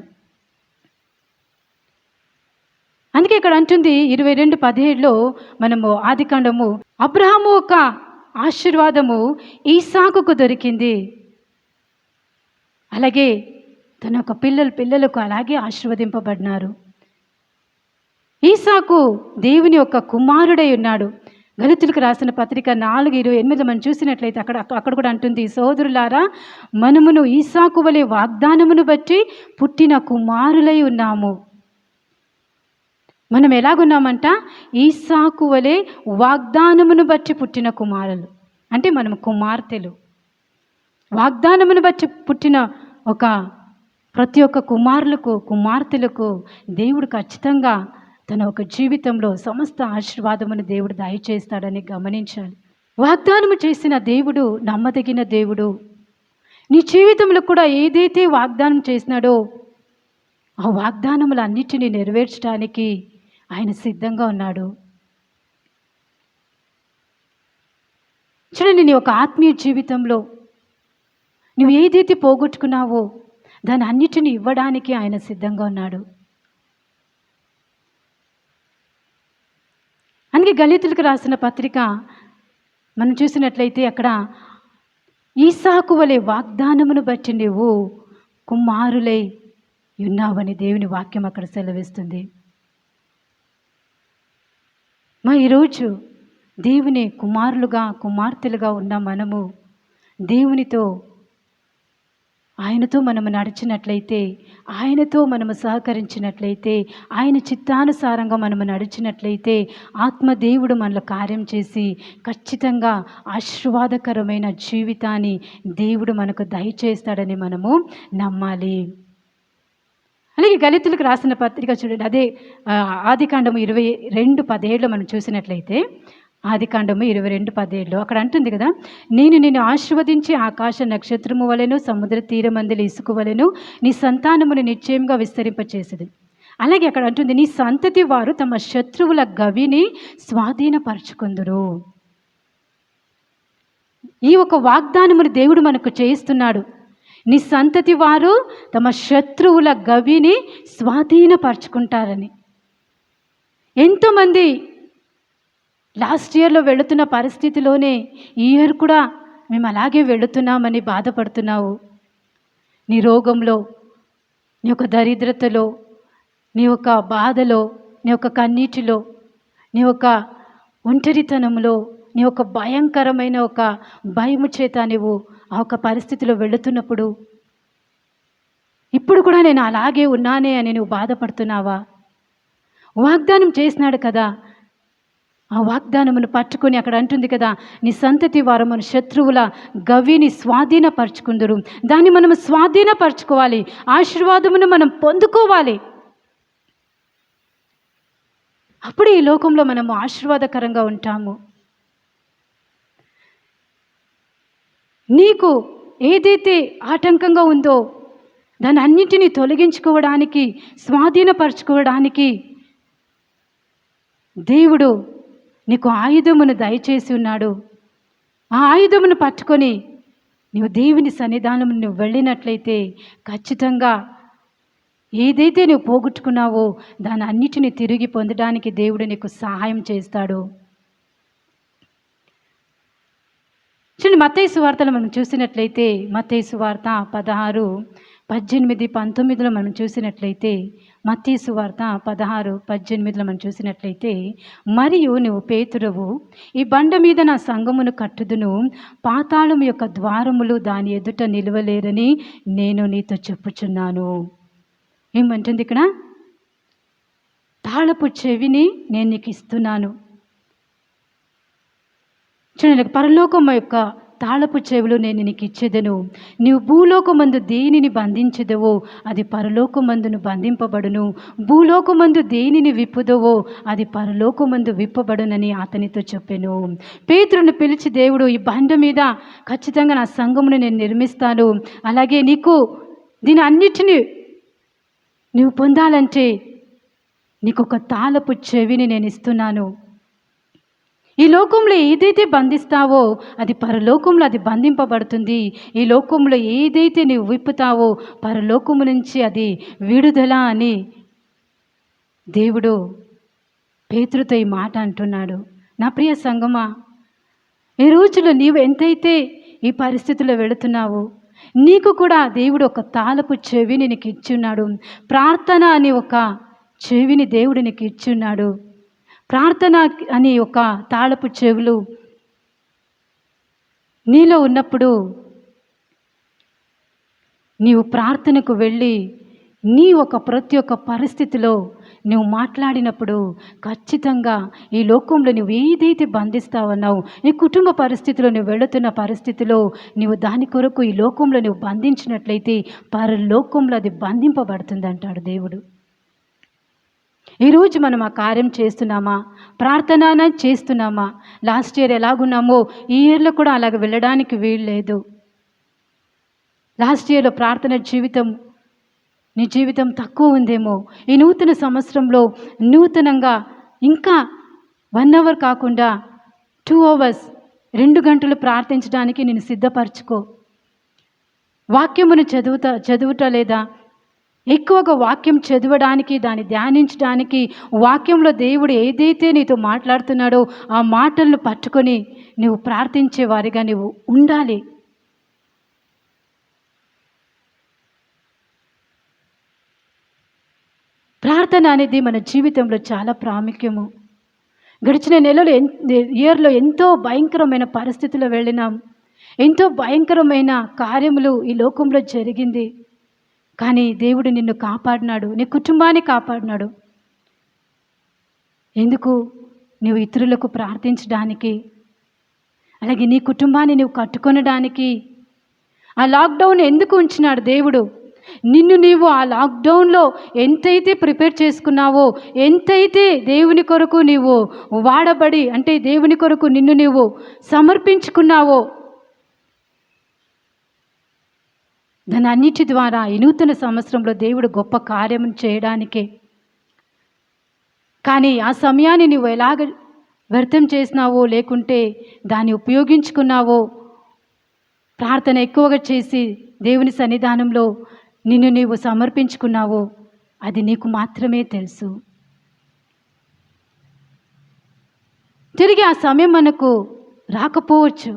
అందుకే ఇక్కడ అంటుంది 22:17 మనము ఆదికాండము, అబ్రహాము ఒక ఆశీర్వాదము ఈసాకుకు దొరికింది. అలాగే తన యొక్క పిల్లలకు అలాగే ఆశీర్వదింపబడినారు. ఈసాకు దేవుని యొక్క కుమారుడై ఉన్నాడు. గలితులకు రాసిన పత్రిక 4:28 మనం చూసినట్లయితే అక్కడ కూడా అంటుంది, సోదరులారా, మనమును ఈసాకు వలె వాగ్దానమును బట్టి పుట్టిన కుమారులై ఉన్నాము. మనం ఎలాగున్నామంట? ఈసాకు వలె వాగ్దానమును బట్టి పుట్టిన కుమారులు, అంటే మనం కుమార్తెలు. వాగ్దానమును బట్టి పుట్టిన ప్రతి ఒక్క కుమార్తెలకు దేవుడు ఖచ్చితంగా తన ఒక జీవితంలో సమస్త ఆశీర్వాదమును దేవుడు దయచేస్తాడని గమనించాలి. వాగ్దానము చేసిన దేవుడు నమ్మదగిన దేవుడు. నీ జీవితంలో కూడా ఏదైతే వాగ్దానం చేసినాడో ఆ వాగ్దానములన్నిటినీ నెరవేర్చడానికి ఆయన సిద్ధంగా ఉన్నాడు. చూడండి, నీ ఒక ఆత్మీయ జీవితంలో నువ్వు ఏదైతే పోగొట్టుకున్నావో దాని అన్నిటిని ఇవ్వడానికి ఆయన సిద్ధంగా ఉన్నాడు. అందుకే గలితులకు రాసిన పత్రిక మనం చూసినట్లయితే అక్కడ ఈసాకు వలె వాగ్దానమును బట్టి నువ్వు కుమారులై ఉన్నావని దేవుని వాక్యం అక్కడ సెలవిస్తుంది. ఈరోజు దేవుని కుమారులుగా కుమార్తెలుగా ఉన్న మనము దేవునితో, ఆయనతో మనము నడిచినట్లయితే, ఆయనతో మనము సహకరించినట్లయితే, ఆయన చిత్తానుసారంగా మనము నడిచినట్లయితే ఆత్మదేవుడు మనలో కార్యం చేసి ఖచ్చితంగా ఆశీర్వాదకరమైన జీవితాన్ని దేవుడు మనకు దయచేస్తాడని మనము నమ్మాలి. అలాగే గలితులకు రాసిన పత్రిక చూడండి, అదే ఆదికాండము 22:17 మనం చూసినట్లయితే, ఆదికాండము 22:17 అక్కడ అంటుంది కదా, నేను నిన్ను ఆశీర్వదించి ఆకాశ నక్షత్రము వలెను, సముద్ర తీరమందలి ఇసుక వలెను నీ సంతానమును నిశ్చయంగా విస్తరింపచేసేది. అలాగే అక్కడ అంటుంది, నీ సంతతి వారు తమ శత్రువుల గవిని స్వాధీనపరచుకుందురు. ఈ ఒక వాగ్దానమును దేవుడు మనకు చేయిస్తున్నాడు. నీ సంతతి వారు తమ శత్రువుల గవిని స్వాధీనపరచుకుంటారని. ఎంతోమంది లాస్ట్ ఇయర్లో వెళుతున్న పరిస్థితిలోనే ఈ ఇయర్ కూడా మేము అలాగే వెళుతున్నామని బాధపడుతున్నావు. నీ రోగంలో, నీ యొక్క దరిద్రతలో, నీ యొక్క బాధలో, నీ యొక్క కన్నీటిలో, నీ యొక్క ఒంటరితనంలో, నీ యొక్క భయంకరమైన ఒక భయము చేత నువ్వు ఆ ఒక పరిస్థితిలో వెళుతున్నప్పుడు, ఇప్పుడు కూడా నేను అలాగే ఉన్నానే అని నువ్వు బాధపడుతున్నావా? వాగ్దానం చేసినాడు కదా, ఆ వాగ్దానమును పట్టుకొని అక్కడ అంటుంది కదా, నీ సంతతి వారు మన శత్రువుల గవిని స్వాధీనపరచుకుందరు. దాన్ని మనం స్వాధీనపరచుకోవాలి, ఆశీర్వాదమును మనం పొందుకోవాలి. అప్పుడు ఈ లోకంలో మనము ఆశీర్వాదకరంగా ఉంటాము. నీకు ఏదైతే ఆటంకంగా ఉందో దాన్ని అన్నింటినీ తొలగించుకోవడానికి, స్వాధీనపరచుకోవడానికి దేవుడు నీకు ఆయుధమును దయచేసి ఉన్నాడు. ఆ ఆయుధమును పట్టుకొని నువ్వు దేవుని సన్నిధానం నువ్వు వెళ్ళినట్లయితే ఖచ్చితంగా ఏదైతే నువ్వు పోగొట్టుకున్నావో దాని అన్నిటిని తిరిగి పొందడానికి దేవుడు నీకు సహాయం చేస్తాడు. చూడండి, మత్తయి సువార్తలో మనం చూసినట్లయితే మత్తయి సువార్త 16, 18, 19లో మనం చూసినట్లయితే మత్తయి సువార్త 16, 18లో మనం చూసినట్లయితే, మరియు నువ్వు పేతురువు, ఈ బండ మీద నా సంఘమును కట్టుదును, పాతాళం యొక్క ద్వారములు దాని ఎదుట నిలవలేరని నేను నీతో చెప్పుచున్నాను. ఏమంటుంది ఇక్కడ? తాళపు చెవిని నేను నీకు ఇస్తున్నాను. చూడండి, పరలోకం యొక్క తాళపు చెవులు నేను నీకు ఇచ్చేదను. నీవు భూలోకమందు దేనిని బంధించదవో అది పరలోకమందును బంధింపబడును, భూలోకమందు దేనిని విప్పుదవో అది పరలోకమందు విప్పబడునని అతనితో చెప్పాను. పేతురుని పిలిచి దేవుడు, ఈ బండ మీద ఖచ్చితంగా నా సంఘమును నేను నిర్మిస్తాను, అలాగే నీకు దీని అన్నిటినీ నువ్వు పొందాలంటే నీకు ఒక తాళపు చెవిని నేను ఇస్తున్నాను. ఈ లోకంలో ఏదైతే బంధిస్తావో అది పరలోకంలో అది బంధింపబడుతుంది, ఈ లోకంలో ఏదైతే నువ్వు విప్పుతావో పరలోకము నుంచి అది విడుదల అని దేవుడు పేతురుతో ఈ మాట అంటున్నాడు. నా ప్రియ సంగమా, ఈ రోజులో నీవు ఎంతైతే ఈ పరిస్థితిలో వెళుతున్నావో నీకు కూడా దేవుడు ఒక తాళపు చెవిని నీకు ఇచ్చున్నాడు. ప్రార్థన అని ఒక చెవిని దేవుడు నీకు ఇచ్చున్నాడు. ప్రార్థన అని ఒక తాళపు చెవులు నీలో ఉన్నప్పుడు నీవు ప్రార్థనకు వెళ్ళి నీ ప్రతి ఒక్క పరిస్థితిలో నువ్వు మాట్లాడినప్పుడు ఖచ్చితంగా ఈ లోకంలో నువ్వు ఏదైతే బంధిస్తావన్నావు, నీ కుటుంబ పరిస్థితిలో నువ్వు వెళుతున్న పరిస్థితిలో నువ్వు దాని కొరకు ఈ లోకంలో నువ్వు బంధించినట్లయితే పరలోకంలో అది బంధింపబడుతుంది అంటాడు దేవుడు. ఈరోజు మనం ఆ కార్యం చేస్తున్నామా? ప్రార్థన చేస్తున్నామా? లాస్ట్ ఇయర్ ఎలాగున్నామో ఈ ఇయర్లో కూడా అలాగ వెళ్ళడానికి వీలు లేదు. లాస్ట్ ఇయర్లో ప్రార్థన జీవితం నీ జీవితం తక్కువ ఉందేమో. ఈ నూతన సంవత్సరంలో నూతనంగా ఇంకా 1 అవర్ కాకుండా 2 అవర్స్ 2 గంటలు ప్రార్థించడానికి నేను సిద్ధపరచుకో. వాక్యమును చదువుట లేదా ఎక్కువగా వాక్యం చదవడానికి, దాన్ని ధ్యానించడానికి, వాక్యంలో దేవుడు ఏదైతే నీతో మాట్లాడుతున్నాడో ఆ మాటలను పట్టుకొని నువ్వు ప్రార్థించే వారిగా నువ్వు ఉండాలి. ప్రార్థన అనేది మన జీవితంలో చాలా ప్రాముఖ్యము. గడిచిన నెలలో ఇయర్లో ఎంతో భయంకరమైన పరిస్థితుల్లో వెళ్ళినాం, ఎంతో భయంకరమైన కార్యములు ఈ లోకంలో జరిగింది. కానీ దేవుడు నిన్ను కాపాడినాడు, నీ కుటుంబాన్ని కాపాడినాడు. ఎందుకు? నువ్వు ఇతరులకు ప్రార్థించడానికి, అలాగే నీ కుటుంబాన్ని నువ్వు కట్టుకొనడానికి. ఆ లాక్డౌన్ ఎందుకు ఉంచినాడు దేవుడు? నీవు ఆ లాక్డౌన్లో ఎంతైతే ప్రిపేర్ చేసుకున్నావో, ఎంతైతే దేవుని కొరకు నీవు వాడబడి, అంటే దేవుని కొరకు నిన్ను నీవు సమర్పించుకున్నావో, దాని అన్నిటి ద్వారా ఈ నూతన సంవత్సరంలో దేవుడు గొప్ప కార్యం చేయడానికే. కానీ ఆ సమయాన్ని నువ్వు ఎలాగ వ్యర్థం చేసినావో, లేకుంటే దాన్ని ఉపయోగించుకున్నావో, ప్రార్థన ఎక్కువగా చేసి దేవుని సన్నిధానంలో నిన్ను నీవు సమర్పించుకున్నావో అది నీకు మాత్రమే తెలుసు. తిరిగి ఆ సమయం మనకు రాకపోవచ్చు,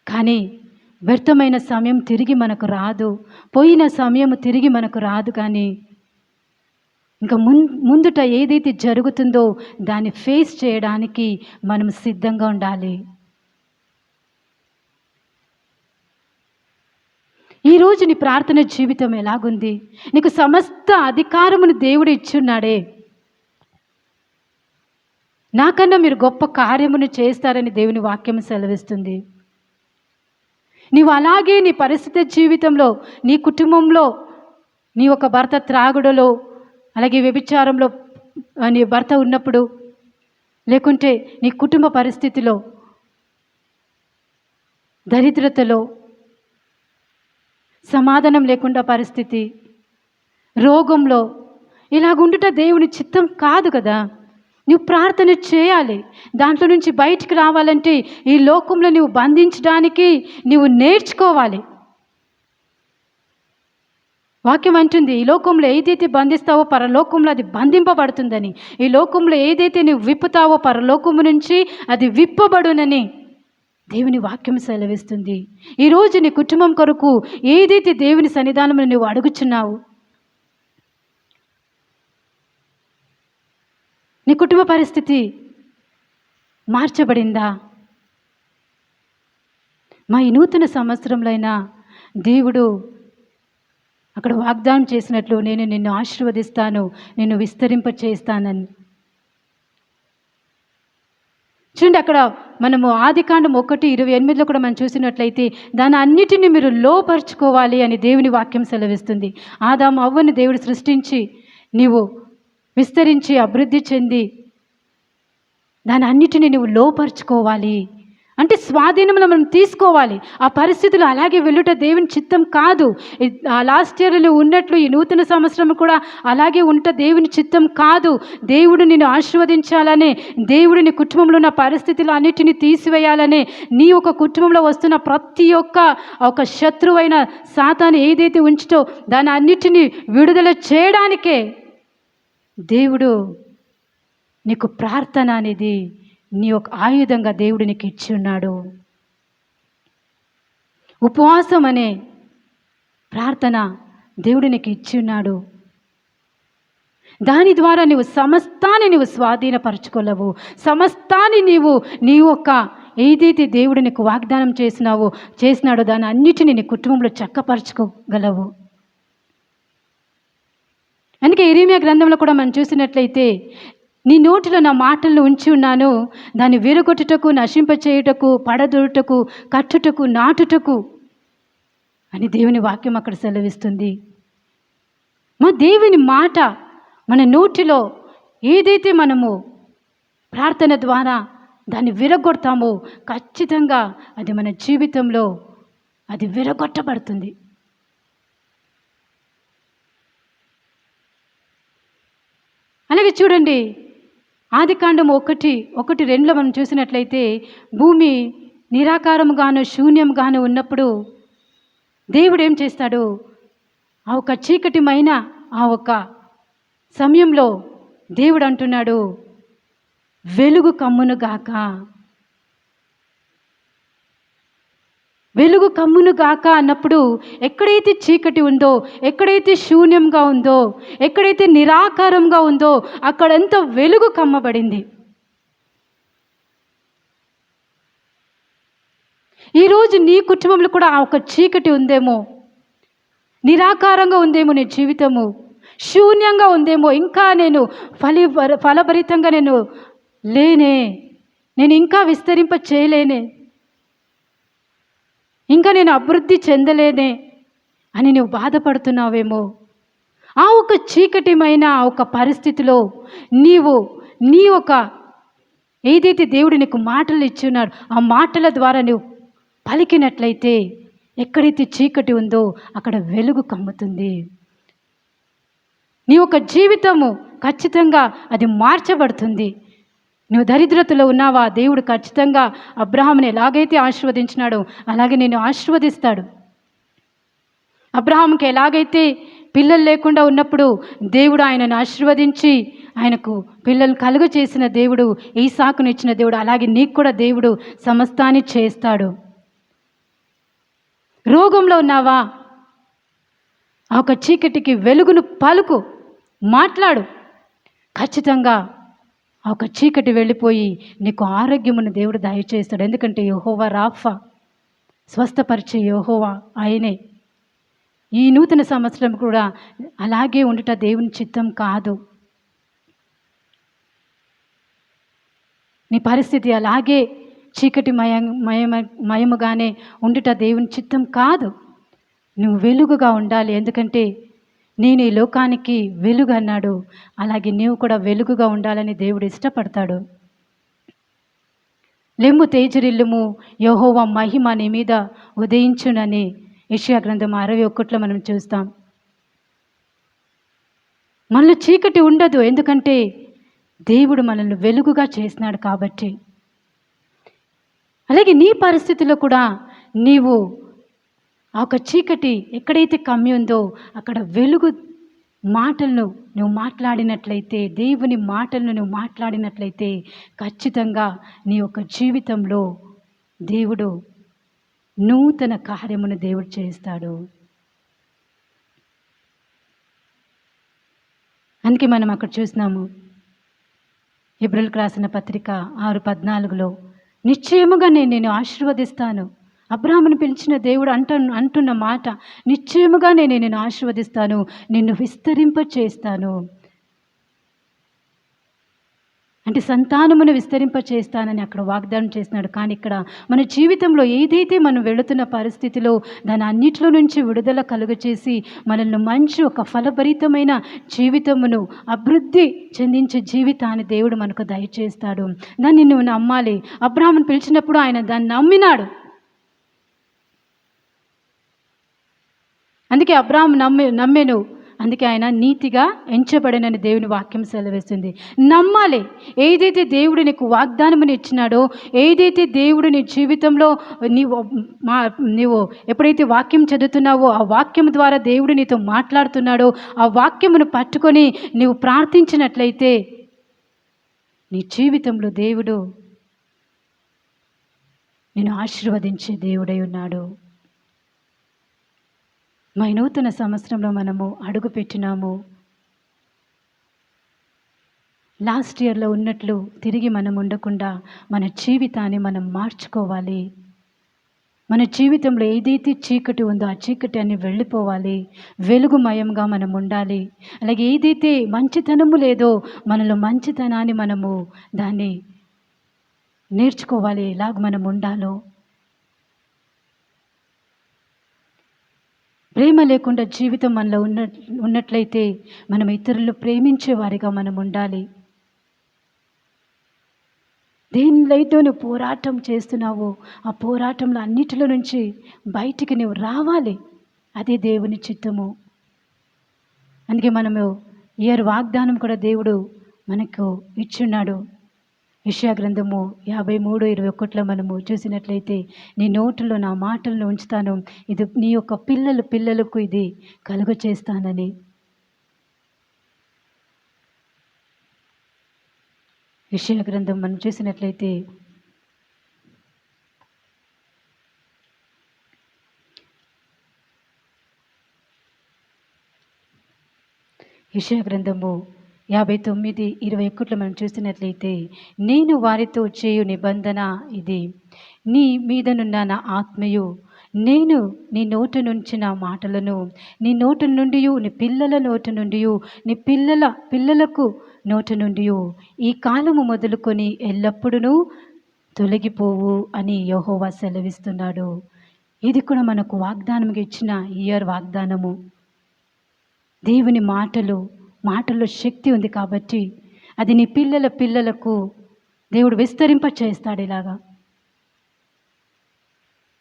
కానీ వ్యర్థమైన సమయం తిరిగి మనకు రాదు, పోయిన సమయం తిరిగి మనకు రాదు. కానీ ఇంకా ముందుట ఏదైతే జరుగుతుందో దాన్ని ఫేస్ చేయడానికి మనం సిద్ధంగా ఉండాలి. ఈరోజు నీ ప్రార్థన జీవితం ఎలాగుంది? నీకు సమస్త అధికారమును దేవుడు ఇచ్చున్నాడే. నాకన్నా మీరు గొప్ప కార్యమును చేస్తారని దేవుని వాక్యం సెలవిస్తుంది. నీవు అలాగే నీ పరిస్థితి జీవితంలో, నీ కుటుంబంలో, నీ ఒక భర్త త్రాగుడులో, అలాగే వ్యభిచారంలో నీ భర్త ఉన్నప్పుడు, లేకుంటే నీ కుటుంబ పరిస్థితిలో, దరిద్రతలో, సమాధానం లేకుండా పరిస్థితి, రోగంలో, ఇలాగుండుట దేవుని చిత్తం కాదు కదా. నువ్వు ప్రార్థన చేయాలి. దాంట్లో నుంచి బయటికి రావాలంటే ఈ లోకంలో నువ్వు బంధించడానికి నువ్వు నేర్చుకోవాలి. వాక్యం అంటుంది, ఈ లోకంలో ఏదైతే బంధిస్తావో పరలోకంలో అది బంధింపబడుతుందని. ఈ లోకంలో ఏదైతే నువ్వు విప్పుతావో పరలోకము నుంచి అది విప్పబడునని దేవుని వాక్యం సెలవిస్తుంది. ఈరోజు నీ కుటుంబం కొరకు ఏదైతే దేవుని సన్నిధానంలో నువ్వు అడుగుచున్నావు, నీ కుటుంబ పరిస్థితి మార్చబడిందా? మా ఈ నూతన సంవత్సరంలో అయినా దేవుడు అక్కడ వాగ్దానం చేసినట్లు నేను నిన్ను ఆశీర్వదిస్తాను, నిన్ను విస్తరింప చేస్తానని. చూడండి, అక్కడ మనము ఆదికాండం 1:28 కూడా మనం చూసినట్లయితే దాని అన్నిటిని మీరు లోపరుచుకోవాలి అని దేవుని వాక్యం సెలవిస్తుంది. ఆదాము అవ్వని దేవుడు సృష్టించి నీవు విస్తరించి అభివృద్ధి చెంది దాని అన్నిటిని నువ్వు లోపరుచుకోవాలి అంటే స్వాధీనంలో మనం తీసుకోవాలి. ఆ పరిస్థితులు అలాగే వెళ్ళుట దేవుని చిత్తం కాదు. లాస్ట్ ఇయర్లో ఉన్నట్లు ఈ నూతన సంవత్సరం కూడా అలాగే ఉంట దేవుని చిత్తం కాదు. దేవుడు నిన్ను ఆశీర్వదించాలనే, దేవుడు నీ కుటుంబంలో ఉన్న పరిస్థితులు అన్నిటిని తీసివేయాలనే, నీ ఒక కుటుంబంలో వస్తున్న ప్రతి ఒక్క శత్రువైన సాతాను ఏదైతే ఉంచుతో దాని అన్నిటినీ విడుదల చేయడానికే దేవుడు నీకు ప్రార్థన అనేది నీ ఒక ఆయుధంగా దేవుడు నీకు ఇచ్చి ఉన్నాడు. ఉపవాసం అనే ప్రార్థన దేవుడు నీకు ఇచ్చి ఉన్నాడు. దాని ద్వారా నువ్వు సమస్తాన్ని నువ్వు స్వాధీనపరచుకోలేవు. సమస్తాన్ని నీ యొక్క ఏదైతే దేవుడు నీకు వాగ్దానం చేసినాడో దాని అన్నిటిని నీ కుటుంబంలో చక్కపరచుకోగలవు. అందుకే ఇర్మీయా గ్రంథంలో కూడా మనం చూసినట్లయితే నీ నోటిలో నా మాటలను ఉంచి ఉన్నాను, దాన్ని విరగొట్టుటకు, నశింపచేయుటకు, పడదొరుటకు, కట్టుటకు, నాటుటకు అని దేవుని వాక్యం అక్కడ సెలవిస్తుంది. మా దేవుని మాట మన నోటిలో ఏదైతే మనము ప్రార్థన ద్వారా దాన్ని విరగొడతామో ఖచ్చితంగా అది మన జీవితంలో అది విరగొట్టబడుతుంది. అలాగే చూడండి, ఆదికాండం 1:2 మనం చూసినట్లయితే భూమి నిరాకారముగాను శూన్యంగాను ఉన్నప్పుడు దేవుడు ఏం చేస్తాడు? ఆ ఒక చీకటిమైన ఆ ఒక సమయంలో దేవుడు అంటున్నాడు, వెలుగు కమ్మును గాక, వెలుగు కమ్మును గాక అన్నప్పుడు ఎక్కడైతే చీకటి ఉందో, ఎక్కడైతే శూన్యంగా ఉందో, ఎక్కడైతే నిరాకారంగా ఉందో అక్కడంతా వెలుగు కమ్మబడింది. ఈరోజు నీ కుటుంబంలో కూడా ఆ ఒక చీకటి ఉందేమో, నిరాకారంగా ఉందేమో నీ జీవితము, శూన్యంగా ఉందేమో, ఇంకా నేను ఫలభరితంగా నేను ఇంకా విస్తరింప చేయలేనే, ఇంకా నేను అభివృద్ధి చెందలేనే అని నువ్వు బాధపడుతున్నావేమో. ఆ ఒక చీకటిమైన ఆ ఒక పరిస్థితిలో నీ ఒక ఏదైతే దేవుడు నీకు మాటలు ఇచ్చున్నాడు ఆ మాటల ద్వారా నువ్వు పలికినట్లయితే ఎక్కడైతే చీకటి ఉందో అక్కడ వెలుగు కమ్ముతుంది. నీ యొక్క జీవితము ఖచ్చితంగా అది మార్చబడుతుంది. నువ్వు దరిద్రతలో ఉన్నావా? దేవుడు ఖచ్చితంగా అబ్రహాముని ఎలాగైతే ఆశీర్వదించినాడో అలాగే నేను ఆశీర్వదిస్తాడు. అబ్రహాముకి ఎలాగైతే పిల్లలు లేకుండా ఉన్నప్పుడు దేవుడు ఆయనను ఆశీర్వదించి ఆయనకు పిల్లలు కలుగ చేసిన దేవుడు, ఈసాకును ఇచ్చిన దేవుడు, అలాగే నీకు కూడా దేవుడు సమస్తాన్ని చేస్తాడు. రోగంలో ఉన్నావా? ఆ ఒక చీకటికి వెలుగును పలుకు, మాట్లాడు. ఖచ్చితంగా ఆ ఒక చీకటి వెళ్ళిపోయి నీకు ఆరోగ్యమును దేవుడు దయచేస్తాడు. ఎందుకంటే యెహోవా రాఫా, స్వస్థపరిచే యెహోవా ఆయనే. ఈ నూతన సంవత్సరం కూడా అలాగే ఉండుట దేవుని చిత్తం కాదు. నీ పరిస్థితి అలాగే చీకటి మయముగానే ఉండుట దేవుని చిత్తం కాదు. నువ్వు వెలుగుగా ఉండాలి. ఎందుకంటే నేను ఈ లోకానికి వెలుగు అన్నాడు. అలాగే నీవు కూడా వెలుగుగా ఉండాలని దేవుడు ఇష్టపడతాడు. లెమ్ము తేజరిల్లుము, యెహోవా మహిమ నీ మీద ఉదయించునని యెషయా గ్రంథం 61 మనం చూస్తాం. మనలో చీకటి ఉండదు. ఎందుకంటే దేవుడు మనల్ని వెలుగుగా చేసినాడు కాబట్టి. అలాగే నీ పరిస్థితిలో కూడా నీవు ఆ ఒక చీకటి ఎక్కడైతే కమ్మి ఉందో అక్కడ వెలుగు మాటలను నువ్వు మాట్లాడినట్లయితే, దేవుని మాటలను నువ్వు మాట్లాడినట్లయితే ఖచ్చితంగా నీ యొక్క జీవితంలో దేవుడు నూతన కార్యమును దేవుడు చేస్తాడు. అందుకే మనం అక్కడ చూసినాము హెబ్రీయులకు రాసిన పత్రిక 6:14లో నిశ్చయముగా నేను ఆశీర్వదిస్తాను. అబ్రాహామును పిలిచిన దేవుడు అంటున్న మాట, నిశ్చయముగా నేను ఆశీర్వదిస్తాను, నిన్ను విస్తరింప చేస్తాను. అంటే సంతానమును విస్తరింప చేస్తానని అక్కడ వాగ్దానం చేస్తున్నాడు. కానీ ఇక్కడ మన జీవితంలో ఏదైతే మనం వెళుతున్న పరిస్థితిలో దాని అన్నిటిలో నుంచి విడుదల కలుగచేసి మనల్ని మంచి ఒక ఫలభరితమైన జీవితమును అభివృద్ధి చెందించే జీవితాన్ని దేవుడు మనకు దయచేస్తాడు. దాన్ని నువ్వు నమ్మాలి. అబ్రాహామును పిలిచినప్పుడు ఆయన దాన్ని నమ్మినాడు. అందుకే అబ్రాహాము నమ్మెను. అందుకే ఆయన నీతిగా ఎంచబడినని దేవుని వాక్యం సెలవేస్తుంది. నమ్మాలి. ఏదైతే దేవుడు నీకు వాగ్దానముని ఇచ్చినాడో, ఏదైతే దేవుడు నీ జీవితంలో నీవు ఎప్పుడైతే వాక్యం చదువుతున్నావో ఆ వాక్యం ద్వారా దేవుడు నీతో మాట్లాడుతున్నాడో ఆ వాక్యమును పట్టుకొని నీవు ప్రార్థించినట్లయితే నీ జీవితంలో దేవుడు నిన్ను ఆశీర్వదించే దేవుడై ఉన్నాడు. మా నూతన సంవత్సరంలో మనము అడుగు పెట్టినాము. లాస్ట్ ఇయర్లో ఉన్నట్లు తిరిగి మనం ఉండకుండా మన జీవితాన్ని మనం మార్చుకోవాలి. మన జీవితంలో ఏదైతే చీకటి ఉందో ఆ చీకటి అన్ని వెళ్ళిపోవాలి. వెలుగుమయంగా మనం ఉండాలి. అలాగే ఏదైతే మంచితనము లేదో మనలో మంచితనాన్ని మనము దాన్ని నేర్చుకోవాలి, ఎలాగ మనం ఉండాలో. ప్రేమ లేకుండా జీవితం మనలో ఉన్నట్లయితే మనం ఇతరులను ప్రేమించే వారిగా మనం ఉండాలి. దేనిలో నువ్వు పోరాటం చేస్తున్నావో ఆ పోరాటంలో అన్నిటిలో నుంచి బయటికి నువ్వు రావాలి. అదే దేవుని చిత్తము. అందుకే మనము ఇయర్ వాగ్దానం కూడా దేవుడు మనకు ఇచ్చున్నాడు. యెషయా గ్రంథము 53:21 మనము చూసినట్లయితే నీ నోటిలో నా మాటలను ఉంచుతాను, ఇది నీ యొక్క పిల్లలకు ఇది కలుగ చేస్తానని. యెషయా గ్రంథం మనం చూసినట్లయితే యెషయా గ్రంథము 59:21 మనం చూసినట్లయితే నేను వారితో చేయు నిబంధన ఇది, నీ మీదనున్న నా ఆత్మయు నేను నీ నోటి నుంచి నా మాటలను నీ నోటి నుండి నీ పిల్లల నోటి నుండి నీ పిల్లలకు నోటి నుండి ఈ కాలము మొదలుకొని ఎల్లప్పుడూ తొలగిపోవు అని యెహోవా సెలవిస్తున్నాడు. ఇది కూడా మనకు వాగ్దానంగా ఇచ్చిన ఇయర్ వాగ్దానము. దేవుని మాటల్లో శక్తి ఉంది కాబట్టి అది నీ పిల్లలకు దేవుడు విస్తరింప చేస్తాడు. ఇలాగా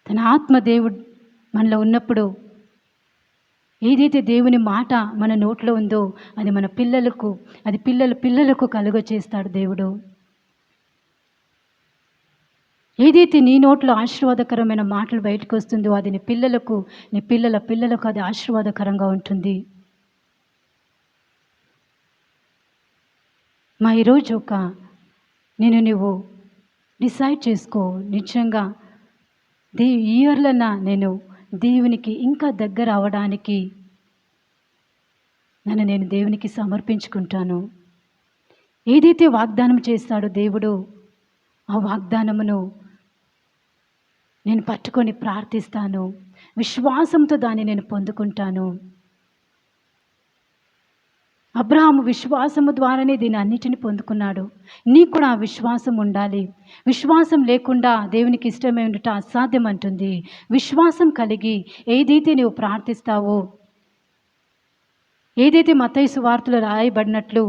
తన ఆత్మ దేవుడు మనలో ఉన్నప్పుడు ఏదైతే దేవుని మాట మన నోట్లో ఉందో అది మన పిల్లలకు కలుగ చేస్తాడు దేవుడు. ఏదైతే నీ నోట్లో ఆశీర్వాదకరమైన మాటలు బయటకు వస్తుందో అది నీ పిల్లలకు అది ఆశీర్వాదకరంగా ఉంటుంది. మా ఈరోజు నువ్వు డిసైడ్ చేసుకో, నిజంగా ఈ ఇయర్లన్నా నేను దేవునికి ఇంకా దగ్గర అవడానికి నేను దేవునికి సమర్పించుకుంటాను. ఏదైతే వాగ్దానం చేస్తాడో దేవుడు ఆ వాగ్దానమును నేను పట్టుకొని ప్రార్థిస్తాను. విశ్వాసంతో దాన్ని నేను పొందుకుంటాను. అబ్రాహాము విశ్వాసము ద్వారానే దీని అన్నిటిని పొందుకున్నాడు. నీకు కూడా ఆ విశ్వాసం ఉండాలి. విశ్వాసం లేకుండా దేవునికి ఇష్టమై ఉండటం అసాధ్యం అంటుంది. విశ్వాసం కలిగి ఏదైతే నువ్వు ప్రార్థిస్తావో, ఏదైతే మత్తయి సువార్తలో రాయబడినట్లు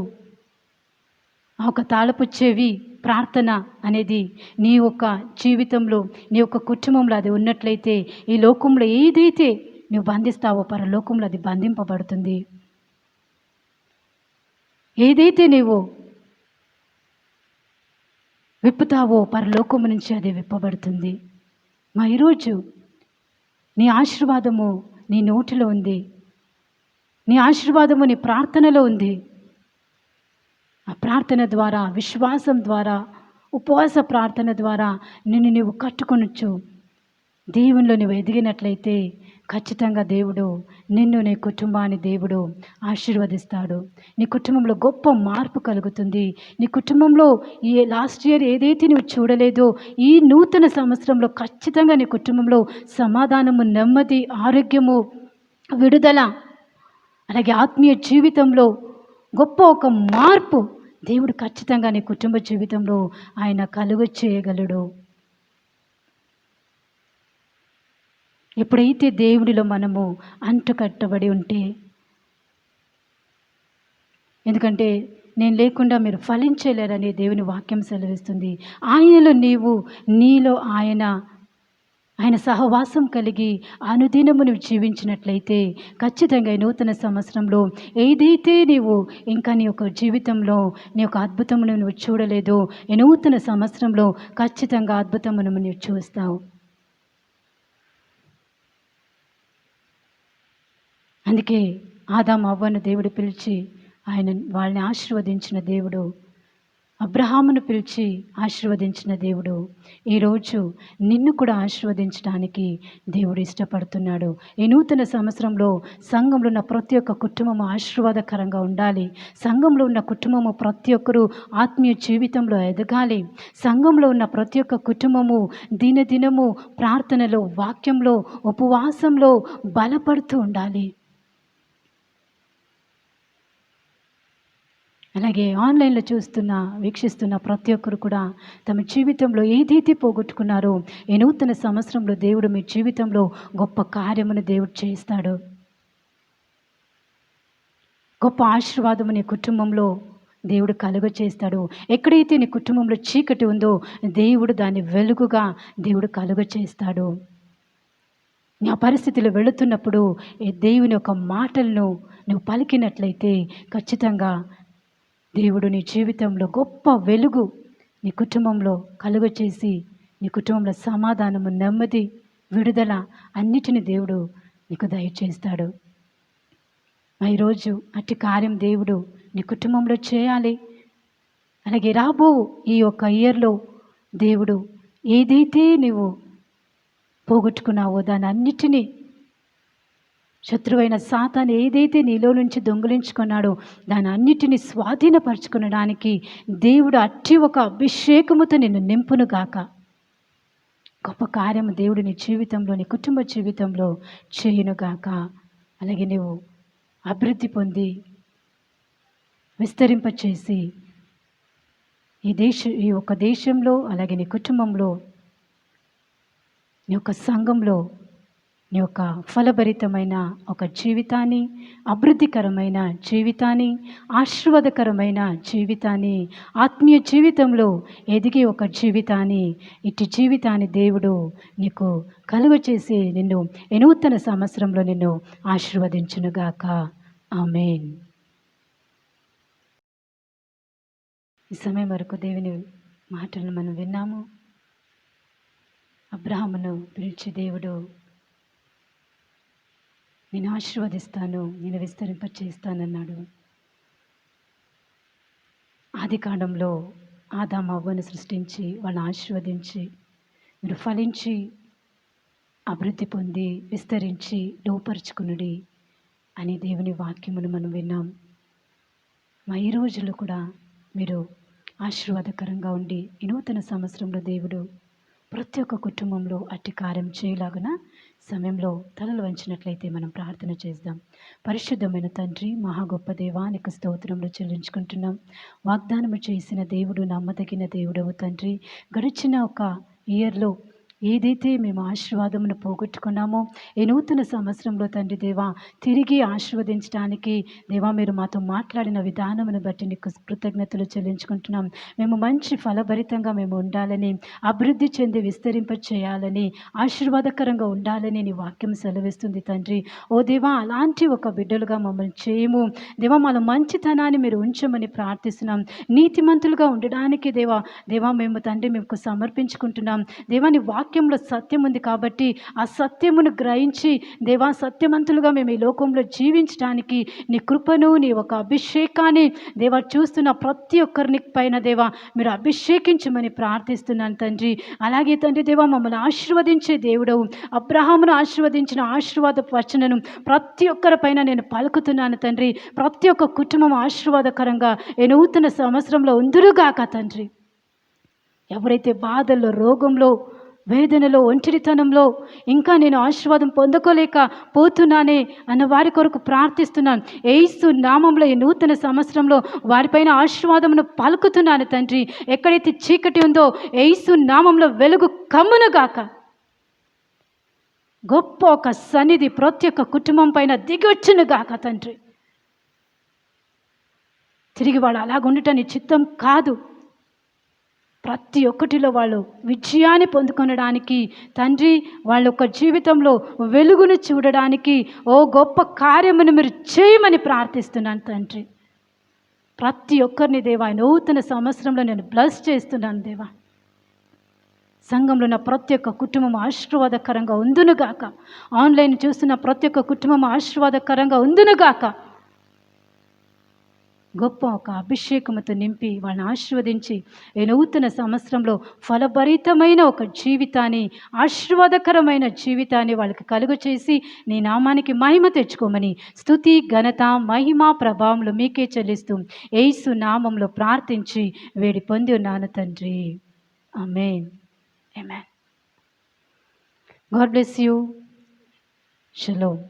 ఆ ఒక తాళపు చెవి ప్రార్థన అనేది నీ యొక్క జీవితంలో నీ యొక్క కుటుంబంలో అది ఉన్నట్లయితే ఈ లోకంలో ఏదైతే నువ్వు బంధిస్తావో పరలోకంలో అది బంధింపబడుతుంది. ఏదైతే నువ్వు విప్పుతావో పరలోకము నుంచి అది విప్పబడుతుంది. ఈరోజు నీ ఆశీర్వాదము నీ నోటిలో ఉంది. నీ ఆశీర్వాదము నీ ప్రార్థనలో ఉంది. ఆ ప్రార్థన ద్వారా, విశ్వాసం ద్వారా, ఉపవాస ప్రార్థన ద్వారా నిన్ను నీవు కట్టుకొనొచ్చు. దేవునిలో నువ్వు ఎదిగినట్లయితే ఖచ్చితంగా దేవుడు నిన్ను, నీ కుటుంబాన్ని దేవుడు ఆశీర్వదిస్తాడు. నీ కుటుంబంలో గొప్ప మార్పు కలుగుతుంది. నీ కుటుంబంలో ఈ లాస్ట్ ఇయర్ ఏదైతే నువ్వు చూడలేదో ఈ నూతన సంవత్సరంలో ఖచ్చితంగా నీ కుటుంబంలో సమాధానము, నెమ్మది, ఆరోగ్యము, విడుదల, అలాగే ఆత్మీయ జీవితంలో గొప్ప ఒక మార్పు దేవుడు ఖచ్చితంగా నీ కుటుంబ జీవితంలో ఆయన కలుగ చేయగలడు. ఎప్పుడైతే దేవుడిలో మనము అంటుకట్టబడి ఉంటే, ఎందుకంటే నేను లేకుండా మీరు ఫలించలేరని దేవుని వాక్యం సెలవిస్తుంది. ఆయనలో నీవు, నీలో ఆయన సహవాసం కలిగి అనుదినము నువ్వు జీవించినట్లయితే ఖచ్చితంగా ఈ నూతన సంవత్సరంలో ఏదైతే నీవు ఇంకా నీ యొక్క జీవితంలో నీ యొక్క అద్భుతమును నువ్వు చూడలేదో ఈ నూతన సంవత్సరంలో ఖచ్చితంగా అద్భుతమును నువ్వు చూస్తావు. అందుకే ఆదాము అవ్వను దేవుడు పిలిచి వాళ్ళని ఆశీర్వదించిన దేవుడు, అబ్రహామును పిలిచి ఆశీర్వదించిన దేవుడు ఈరోజు నిన్ను కూడా ఆశీర్వదించడానికి దేవుడు ఇష్టపడుతున్నాడు. ఈ నూతన సంవత్సరంలో సంఘంలో ఉన్న ప్రతి ఒక్క కుటుంబము ఆశీర్వాదకరంగా ఉండాలి. సంఘంలో ఉన్న కుటుంబము ప్రతి ఒక్కరూ ఆత్మీయ జీవితంలో ఎదగాలి. సంఘంలో ఉన్న ప్రతి ఒక్క కుటుంబము దినదినము ప్రార్థనలో, వాక్యంలో, ఉపవాసంలో బలపడుతూ ఉండాలి. అలాగే ఆన్లైన్లో వీక్షిస్తున్న ప్రతి ఒక్కరు కూడా తమ జీవితంలో ఏదైతే పోగొట్టుకున్నారో ఈ నూతన సంవత్సరంలో దేవుడు మీ జీవితంలో గొప్ప కార్యమును దేవుడు చేస్తాడు. గొప్ప ఆశీర్వాదము నీ కుటుంబంలో దేవుడు కలుగ చేస్తాడు. ఎక్కడైతే నీ కుటుంబంలో చీకటి ఉందో దేవుడు దాన్ని వెలుగుగా దేవుడు కలుగ చేస్తాడు. నీ ఆ పరిస్థితిలో వెళుతున్నప్పుడు దేవుని యొక్క మాటలను నువ్వు పలికినట్లయితే ఖచ్చితంగా దేవుడు నీ జీవితంలో గొప్ప వెలుగు నీ కుటుంబంలో కలుగ చేసి నీ కుటుంబంలో సమాధానము, నెమ్మది, విడుదల అన్నిటిని దేవుడు నీకు దయచేస్తాడు. ఈరోజు అట్టి కార్యం దేవుడు నీ కుటుంబంలో చేయాలి. అలాగే రాబో ఈ యొక్క ఇయర్లో దేవుడు ఏదైతే నువ్వు పోగొట్టుకున్నావో దాని అన్నిటినీ శత్రువైన సాతాను ఏదైతే నీలో నుంచి దొంగిలించుకున్నాడో దాని అన్నిటిని స్వాధీనపరచుకునడానికి దేవుడు అట్టి ఒక అభిషేకముతో నిన్ను నింపునుగాక. గొప్ప కార్యము దేవుడు నీ జీవితంలో, నీ కుటుంబ జీవితంలో చేయునుగాక. అలాగే నువ్వు అభివృద్ధి పొంది విస్తరింపచేసి ఈ యొక్క దేశంలో, అలాగే నీ కుటుంబంలో, నీ యొక్క సంఘంలో నీ యొక్క ఫలభరితమైన ఒక జీవితాన్ని, అభివృద్ధికరమైన జీవితాన్ని, ఆశీర్వాదకరమైన జీవితాన్ని, ఆత్మీయ జీవితంలో ఎదిగే ఒక జీవితాన్ని, ఇట్టి జీవితాన్ని దేవుడు నీకు కలుగ చేసి నిన్ను నూతన సంవత్సరంలో నిన్ను ఆశీర్వదించునుగాక. ఆమేన్. ఈ సమయం వరకు దేవుని మాటలను మనం విన్నాము. అబ్రహామును పిలిచి దేవుడు నేను ఆశీర్వదిస్తాను, నేను విస్తరింపచేస్తానన్నాడు. ఆది కాండంలో ఆదాము అవ్వను సృష్టించి వాళ్ళని ఆశీర్వదించి మీరు ఫలించి అభివృద్ధి పొంది విస్తరించి లోపరుచుకునుడి అని దేవుని వాక్యమును మనం విన్నాం. ఈ రోజుల్లో కూడా మీరు ఆశీర్వాదకరంగా ఉండి ఈ నూతన సంవత్సరంలో దేవుడు ప్రతి ఒక్క కుటుంబంలో అట్టి కార్యం చేయలాగున సమయంలో తలలు వంచినట్లయితే మనం ప్రార్థన చేద్దాం. పరిశుద్ధమైన తండ్రి, మహా గొప్ప దేవానికి స్తోత్రములు చెల్లించుకుంటున్నాం. వాగ్దానము చేసిన దేవుడు, నమ్మదగిన దేవుడవు తండ్రి. గడిచిన ఒక ఇయర్లో ఏదైతే మేము ఆశీర్వాదమును పోగొట్టుకున్నామో ఈ నూతన సంవత్సరంలో తండ్రి దేవా తిరిగి ఆశీర్వదించడానికి దేవా మీరు మాతో మాట్లాడిన విధానమును బట్టి నీకు కృతజ్ఞతలు చెల్లించుకుంటున్నాం. మేము మంచి ఫలభరితంగా మేము ఉండాలని, అభివృద్ధి చెంది విస్తరింప చేయాలని, ఆశీర్వాదకరంగా ఉండాలని నీ వాక్యం సెలవిస్తుంది తండ్రి. ఓ దేవా అలాంటి ఒక బిడ్డలుగా మమ్మల్ని చేయము దేవా. మన మంచితనాన్ని మీరు ఉంచమని ప్రార్థిస్తున్నాం. నీతిమంతులుగా ఉండడానికి దేవా మేము తండ్రి మీకు సమర్పించుకుంటున్నాం. దేవా నీ వాక్యంలో సత్యం ఉంది కాబట్టి ఆ సత్యమును గ్రహించి దేవా సత్యవంతులుగా మేము ఈ లోకంలో జీవించడానికి నీ కృపను నీ ఒక అభిషేకాన్ని దేవా చూస్తున్న ప్రతి ఒక్కరిని పైన దేవా మీరు అభిషేకించమని ప్రార్థిస్తున్నాను తండ్రి. అలాగే తండ్రి దేవా మమ్మల్ని ఆశీర్వదించే దేవుడవు. అబ్రహామును ఆశీర్వదించిన ఆశీర్వాద వచనను ప్రతి ఒక్కరి పైన నేను పలుకుతున్నాను తండ్రి. ప్రతి ఒక్క కుటుంబం ఆశీర్వాదకరంగా ఈ నూతన సంవత్సరంలో ఉందురుగాక తండ్రి. ఎవరైతే బాధల్లో, రోగంలో, వేదనలో, ఒంటరితనంలో ఇంకా నేను ఆశీర్వాదం పొందుకోలేక పోతున్నానే అన్న వారి కొరకు ప్రార్థిస్తున్నాను. యేసు నామంలో ఈ నూతన సంవత్సరంలో వారిపైన ఆశీర్వాదమును పలుకుతున్నాను తండ్రి. ఎక్కడైతే చీకటి ఉందో యేసు నామంలో వెలుగు కమ్మునుగాక. గొప్ప ఒక సన్నిధి ప్రతి ఒక్క కుటుంబం పైన దిగొచ్చునుగాక తండ్రి. తిరిగి వాళ్ళు అలాగుండటం నీ చిత్తం కాదు. ప్రతి ఒక్కటిలో వాళ్ళు విజయాన్ని పొందుకొనడానికి తండ్రి వాళ్ళ యొక్క జీవితంలో వెలుగును చూడడానికి ఓ గొప్ప కార్యమును మీరు చేయమని ప్రార్థిస్తున్నాను తండ్రి. ప్రతి ఒక్కరిని దేవా నూతన సంవత్సరంలో నేను బ్లెస్ చేస్తున్నాను దేవా. సంఘంలో ఉన్న ప్రతి ఒక్క కుటుంబం ఆశీర్వాదకరంగా ఉందునుగాక. ఆన్లైన్ చూస్తున్న ప్రతి ఒక్క కుటుంబం ఆశీర్వాదకరంగా ఉందునుగాక. గొప్ప ఒక అభిషేకముతో నింపి వాళ్ళని ఆశీర్వదించి ఈ నూతన సంవత్సరంలో ఫలభరితమైన ఒక జీవితాన్ని, ఆశీర్వాదకరమైన జీవితాన్ని వాళ్ళకి కలుగు చేసి నీ నామానికి మహిమ తెచ్చుకోమని స్తుతి, ఘనత, మహిమ, ప్రభావములు మీకే చెల్లిస్తూ యేసు నామంలో ప్రార్థించి వేడి పొంది ఉన్నాను తండ్రి. Amen. Amen. God bless you. Shalom.